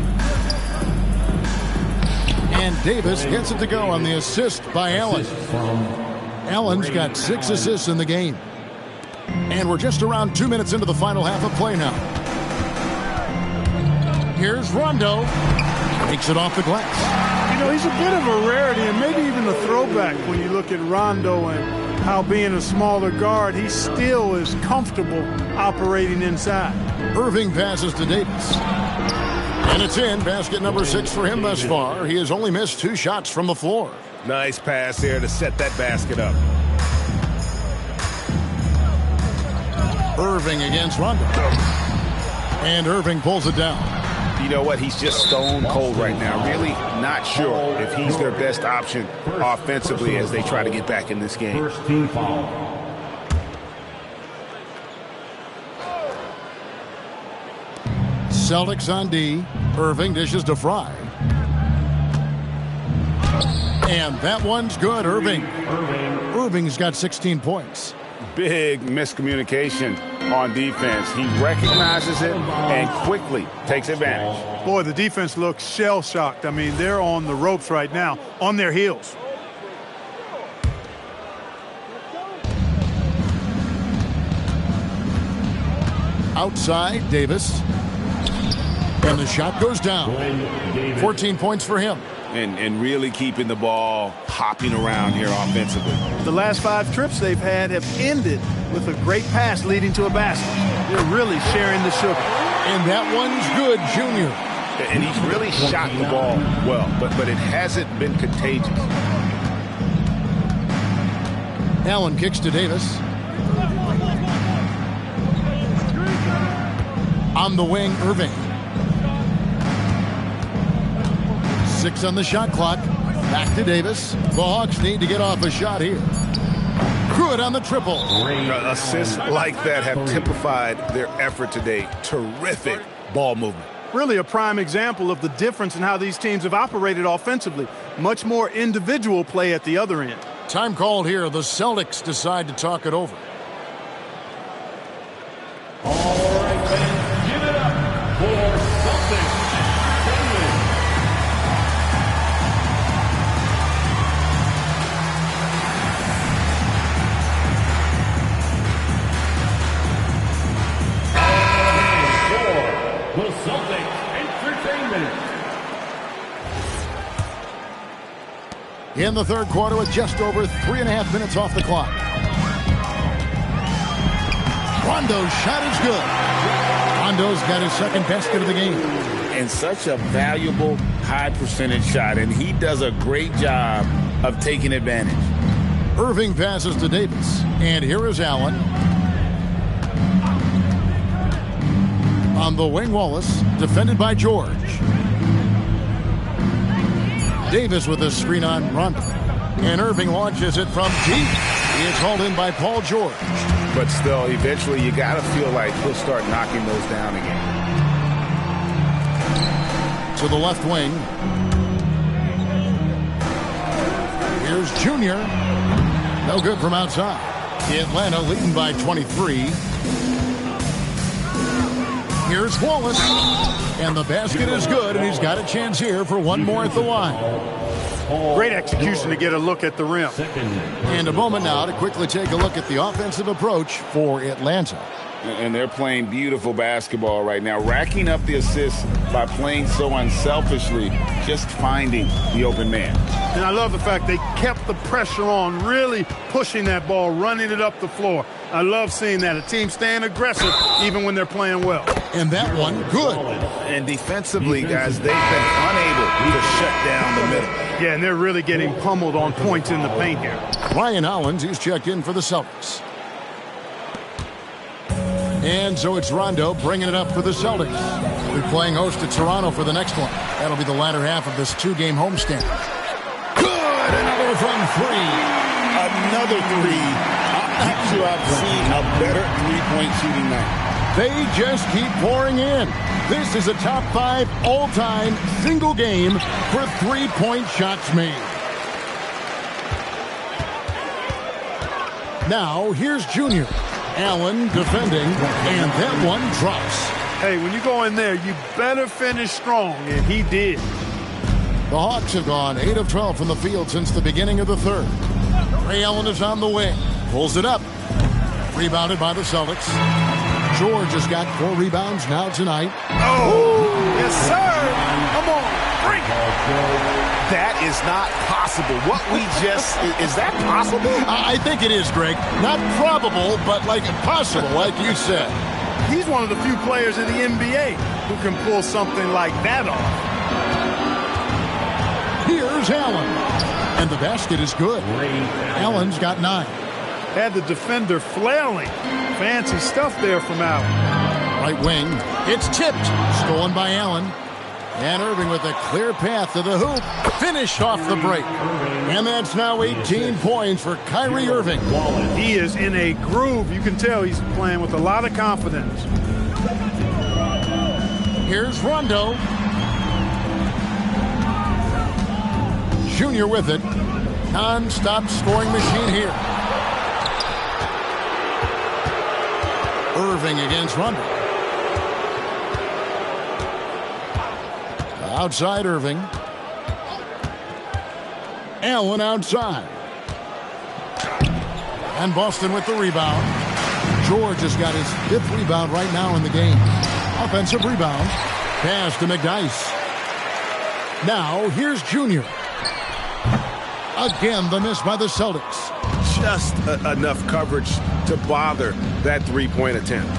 And Davis gets it to go on the assist by Allen. Allen's got 6 assists in the game. And we're just around 2 minutes into the final half of play now. Here's Rondo. Takes it off the glass. You know, he's a bit of a rarity and maybe even a throwback when you look at Rondo and how being a smaller guard, he still is comfortable operating inside. Irving passes to Davis. And it's in. Basket number 6 for him thus far. He has only missed 2 shots from the floor. Nice pass there to set that basket up. Irving against Rondo. And Irving pulls it down. You know what? He's just stone cold right now. Really not sure if he's their best option offensively as they try to get back in this game. First team foul. Celtics on D. Irving dishes to Fry. And that one's good. Irving's got 16 points. Big miscommunication on defense. He recognizes it and quickly takes advantage. Boy, the defense looks shell-shocked. I mean, they're on the ropes right now, on their heels. Outside, Davis. And the shot goes down. 14 points for him. And really keeping the ball hopping around here offensively. The last 5 trips they've had have ended with a great pass leading to a basket. They're really sharing the sugar. And that one's good, Junior. And he's really shot the ball well, but it hasn't been contagious. Allen kicks to Davis. On the wing, Irving. 6 on the shot clock. Back to Davis. The Hawks need to get off a shot here. Good on the triple. Assists like that have typified their effort today. Terrific ball movement. Really a prime example of the difference in how these teams have operated offensively. Much more individual play at the other end. Time called here. The Celtics decide to talk it over. All right, fans, give it up for Celtics. The Celtics Entertainment. In the third quarter with just over 3.5 minutes off the clock. Rondo's shot is good. Rondo's got his second basket of the game. And such a valuable high percentage shot, and he does a great job of taking advantage. Irving passes to Davis. And here is Allen. On the wing, Wallace, defended by George. Davis with a screen on Rondo. And Irving launches it from deep. He is hauled in by Paul George. But still, eventually you got to feel like he'll start knocking those down again. To the left wing. Here's Junior. No good from outside. Atlanta leading by 23. Here's Wallace. And the basket is good, and he's got a chance here for one more at the line. Great execution to get a look at the rim. And a moment now to quickly take a look at the offensive approach for Atlanta. And they're playing beautiful basketball right now, racking up the assists by playing so unselfishly, just finding the open man. And I love the fact they kept the pressure on, really pushing that ball, running it up the floor. I love seeing that. A team staying aggressive even when they're playing well. And that one, good. And defensively, guys, they've been unable to shut down the middle. Yeah, and they're really getting pummeled on points in the paint here. Ryan Hollins, he's checked in for the Celtics. And so it's Rondo bringing it up for the Celtics. We're playing host to Toronto for the next one. That'll be the latter half of this two-game homestand. Good! Another from three. Another three. I'm not sure I've seen a better three-point shooting night. They just keep pouring in. This is a top 5 all-time single game for three-point shots made. Now, here's Junior. Allen defending, and that one drops. Hey, when you go in there, you better finish strong, and he did. The Hawks have gone 8 of 12 from the field since the beginning of the third. Ray Allen is on the wing. Pulls it up. Rebounded by the Celtics. George has got 4 rebounds now tonight. Oh, yes, sir. Come on, bring it. That is not possible. What we just, is that possible? I think it is, Greg. Not probable, but like possible, like you said. He's one of the few players in the NBA who can pull something like that off. Here's Allen. And the basket is good. Allen's got 9. Had the defender flailing. Fancy stuff there from Allen. Right wing. It's tipped. Stolen by Allen. And Irving with a clear path to the hoop. Finished off the break. And that's now 18 points for Kyrie Irving. He is in a groove. You can tell he's playing with a lot of confidence. Here's Rondo. Junior with it. Non-stop scoring machine here. Irving against Rondo. Outside Irving. Allen outside. And Boston with the rebound. George has got his 5th rebound right now in the game. Offensive rebound. Pass to McDyess. Now here's Junior. Again, the miss by the Celtics. Just enough coverage to bother that three-point attempt.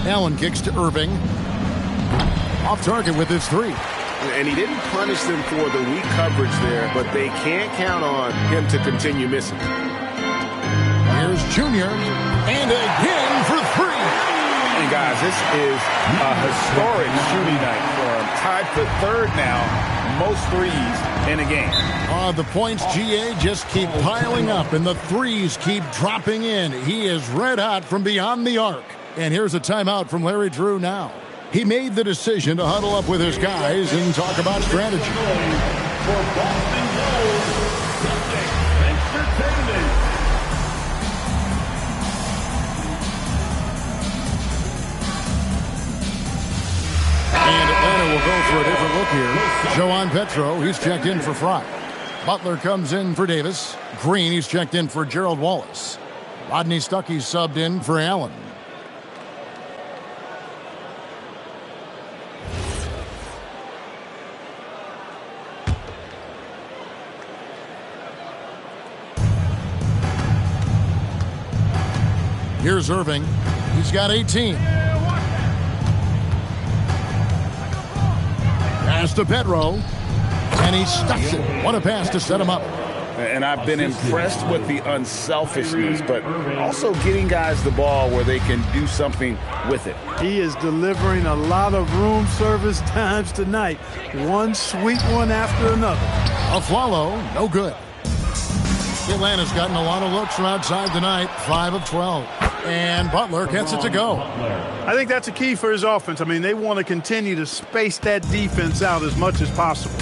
Allen kicks to Irving. Off target with his 3. And he didn't punish them for the weak coverage there, but they can't count on him to continue missing. Here's Junior. And again for 3. And guys, this is a historic shooting night for him. Tied for 3rd now, most threes in a game. The points, GA, just keep piling up, and the threes keep dropping in. He is red hot from beyond the arc. And here's a timeout from Larry Drew now. He made the decision to huddle up with his guys and talk about strategy. And Atlanta will go for a different look here. Joan Petro, he's checked in for Fry. Butler comes in for Davis. Green, he's checked in for Gerald Wallace. Rodney Stuckey's subbed in for Allen. Here's Irving. He's got 18. Pass to Petro. And he stuffs it. What a pass to set him up. And I've been impressed with the unselfishness, but also getting guys the ball where they can do something with it. He is delivering a lot of room service times tonight. One sweet one after another. Aflalo, no good. Atlanta's gotten a lot of looks from outside tonight. 5 of 12. And Butler gets it to go. I think that's a key for his offense. I mean, they want to continue to space that defense out as much as possible.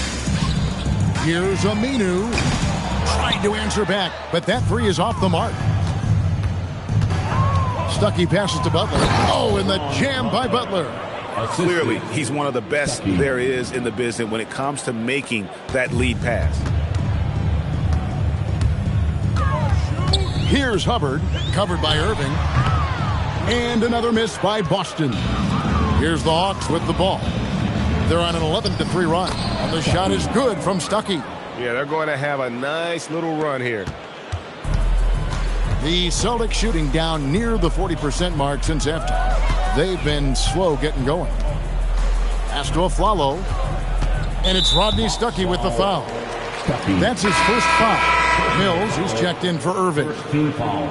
Here's Aminu. Trying to answer back, but that 3 is off the mark. Stuckey passes to Butler. Oh, and the jam by Butler. Clearly, he's one of the best there is in the business when it comes to making that lead pass. Here's Hubbard, covered by Irving. And another miss by Boston. Here's the Hawks with the ball. They're on an 11-3 run. And the shot is good from Stuckey. Yeah, they're going to have a nice little run here. The Celtics shooting down near the 40% mark since halftime. They've been slow getting going. Pass to Aflalo. And it's Rodney Stuckey with the foul. That's his first foul. Mills, he's checked in for Irving. Team foul.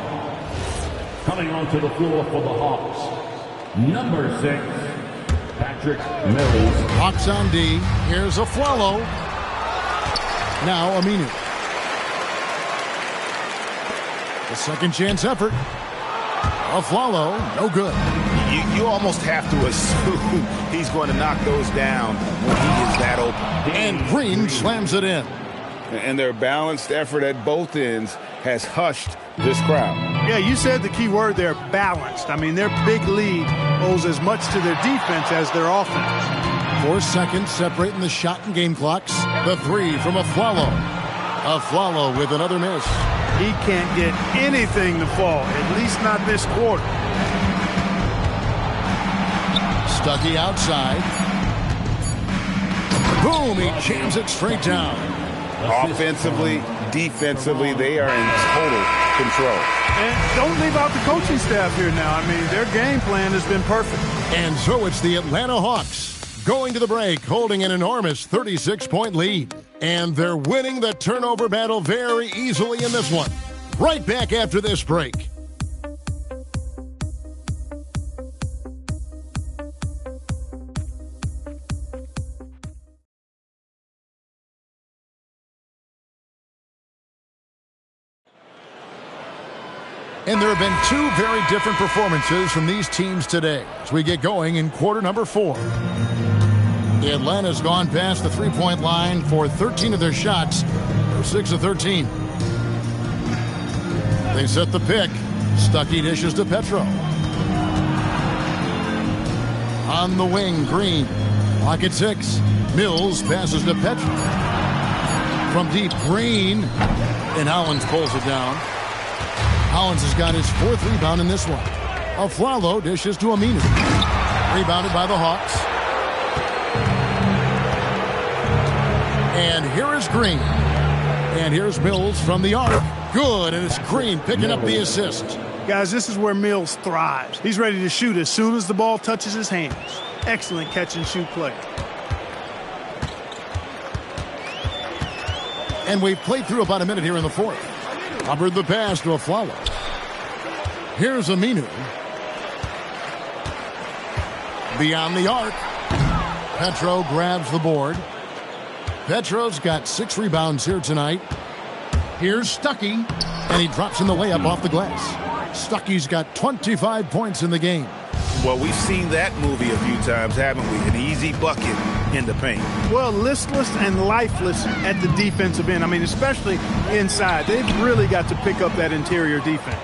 Coming onto the floor for the Hawks, number 6, Patrick Mills. Hawks on D. Here's Aflalo. Now Aminu. The second chance effort. Aflalo, no good. You almost have to assume he's going to knock those down when he is that open. And Green slams it in. And their balanced effort at both ends has hushed this crowd. Yeah, you said the key word there, balanced. I mean, their big lead owes as much to their defense as their offense. 4 seconds separating the shot and game clocks. The three from Aflalo. Aflalo with another miss. He can't get anything to fall, at least not this quarter. Stuckey outside. Boom, he jams it straight down. Offensively, defensively, they are in total control. And don't leave out the coaching staff here now. I mean, their game plan has been perfect. And so it's the Atlanta Hawks going to the break, holding an enormous 36-point lead. And they're winning the turnover battle very easily in this one. Right back after this break. And there have been two very different performances from these teams today as we get going in quarter number 4. Atlanta's gone past the three-point line for 13 of their shots. They're 6 of 13. They set the pick. Stuckey dishes to Petro. On the wing, Green. Clock at 6. Mills passes to Petro. From deep, Green. And Hollins pulls it down. Hollins has got his 4th rebound in this one. Aflalo dishes to Aminu. Rebounded by the Hawks. And here is Green. And here's Mills from the arc. Good, and it's Green picking up the assist. Guys, this is where Mills thrives. He's ready to shoot as soon as the ball touches his hands. Excellent catch-and-shoot play. And we've played through about a minute here in the 4th. Hubbard the pass to Aflalo. Here's Aminu. Beyond the arc. Petro grabs the board. Petro's got 6 rebounds here tonight. Here's Stuckey, and he drops in the layup off the glass. Stuckey's got 25 points in the game. Well, we've seen that movie a few times, haven't we? An easy bucket in the paint. Well, listless and lifeless at the defensive end. I mean, especially inside. They've really got to pick up that interior defense.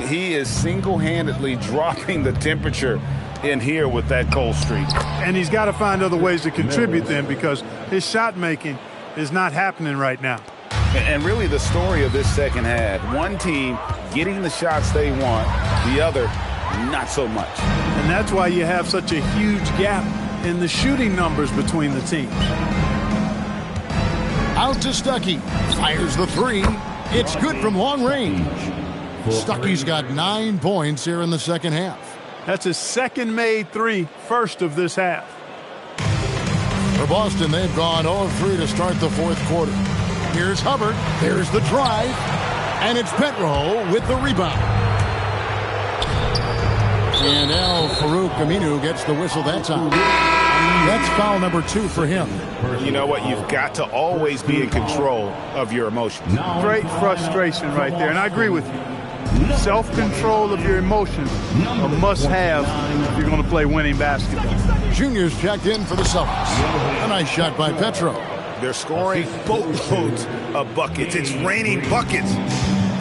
He is single-handedly dropping the temperature in here with that cold streak. And he's got to find other ways to contribute then, because his shot making is not happening right now. And really the story of this second half, one team getting the shots they want, the other not so much. And that's why you have such a huge gap in the shooting numbers between the teams. Out to Stuckey. Fires the 3. It's good from long range. Stuckey's got 9 points here in the second half. That's his second made 3, first of this half. For Boston, they've gone 0-3 to start the 4th quarter. Here's Hubbard. There's the drive. And it's Petro with the rebound. And Al-Farouq Aminu gets the whistle that time. That's foul number 2 for him. You know what? You've got to always be in control of your emotions. Great frustration right there, and I agree with you. Self-control of your emotions, a must-have if you're going to play winning basketball. Junior's checked in for the Celtics. A nice shot by Petro. They're scoring boatloads of buckets. It's raining buckets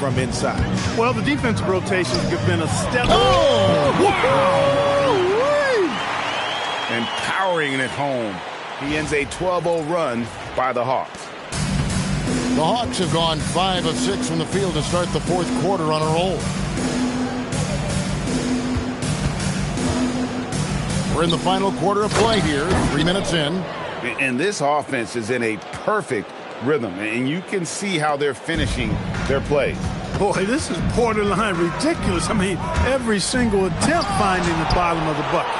from inside. Well, the defensive rotations have been a step. Oh, wow! And powering it home. He ends a 12-0 run by the Hawks. The Hawks have gone 5 of 6 from the field to start the fourth quarter on a roll. We're in the final quarter of play here, 3 minutes in. And this offense is in a perfect rhythm, and you can see how they're finishing their plays. Boy, this is borderline ridiculous. I mean, every single attempt finding the bottom of the bucket.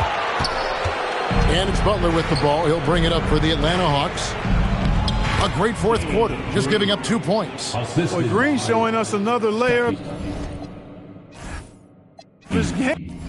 And it's Butler with the ball. He'll bring it up for the Atlanta Hawks. A great fourth quarter, just giving up 2 points. Boy, Green showing us another layer of his game.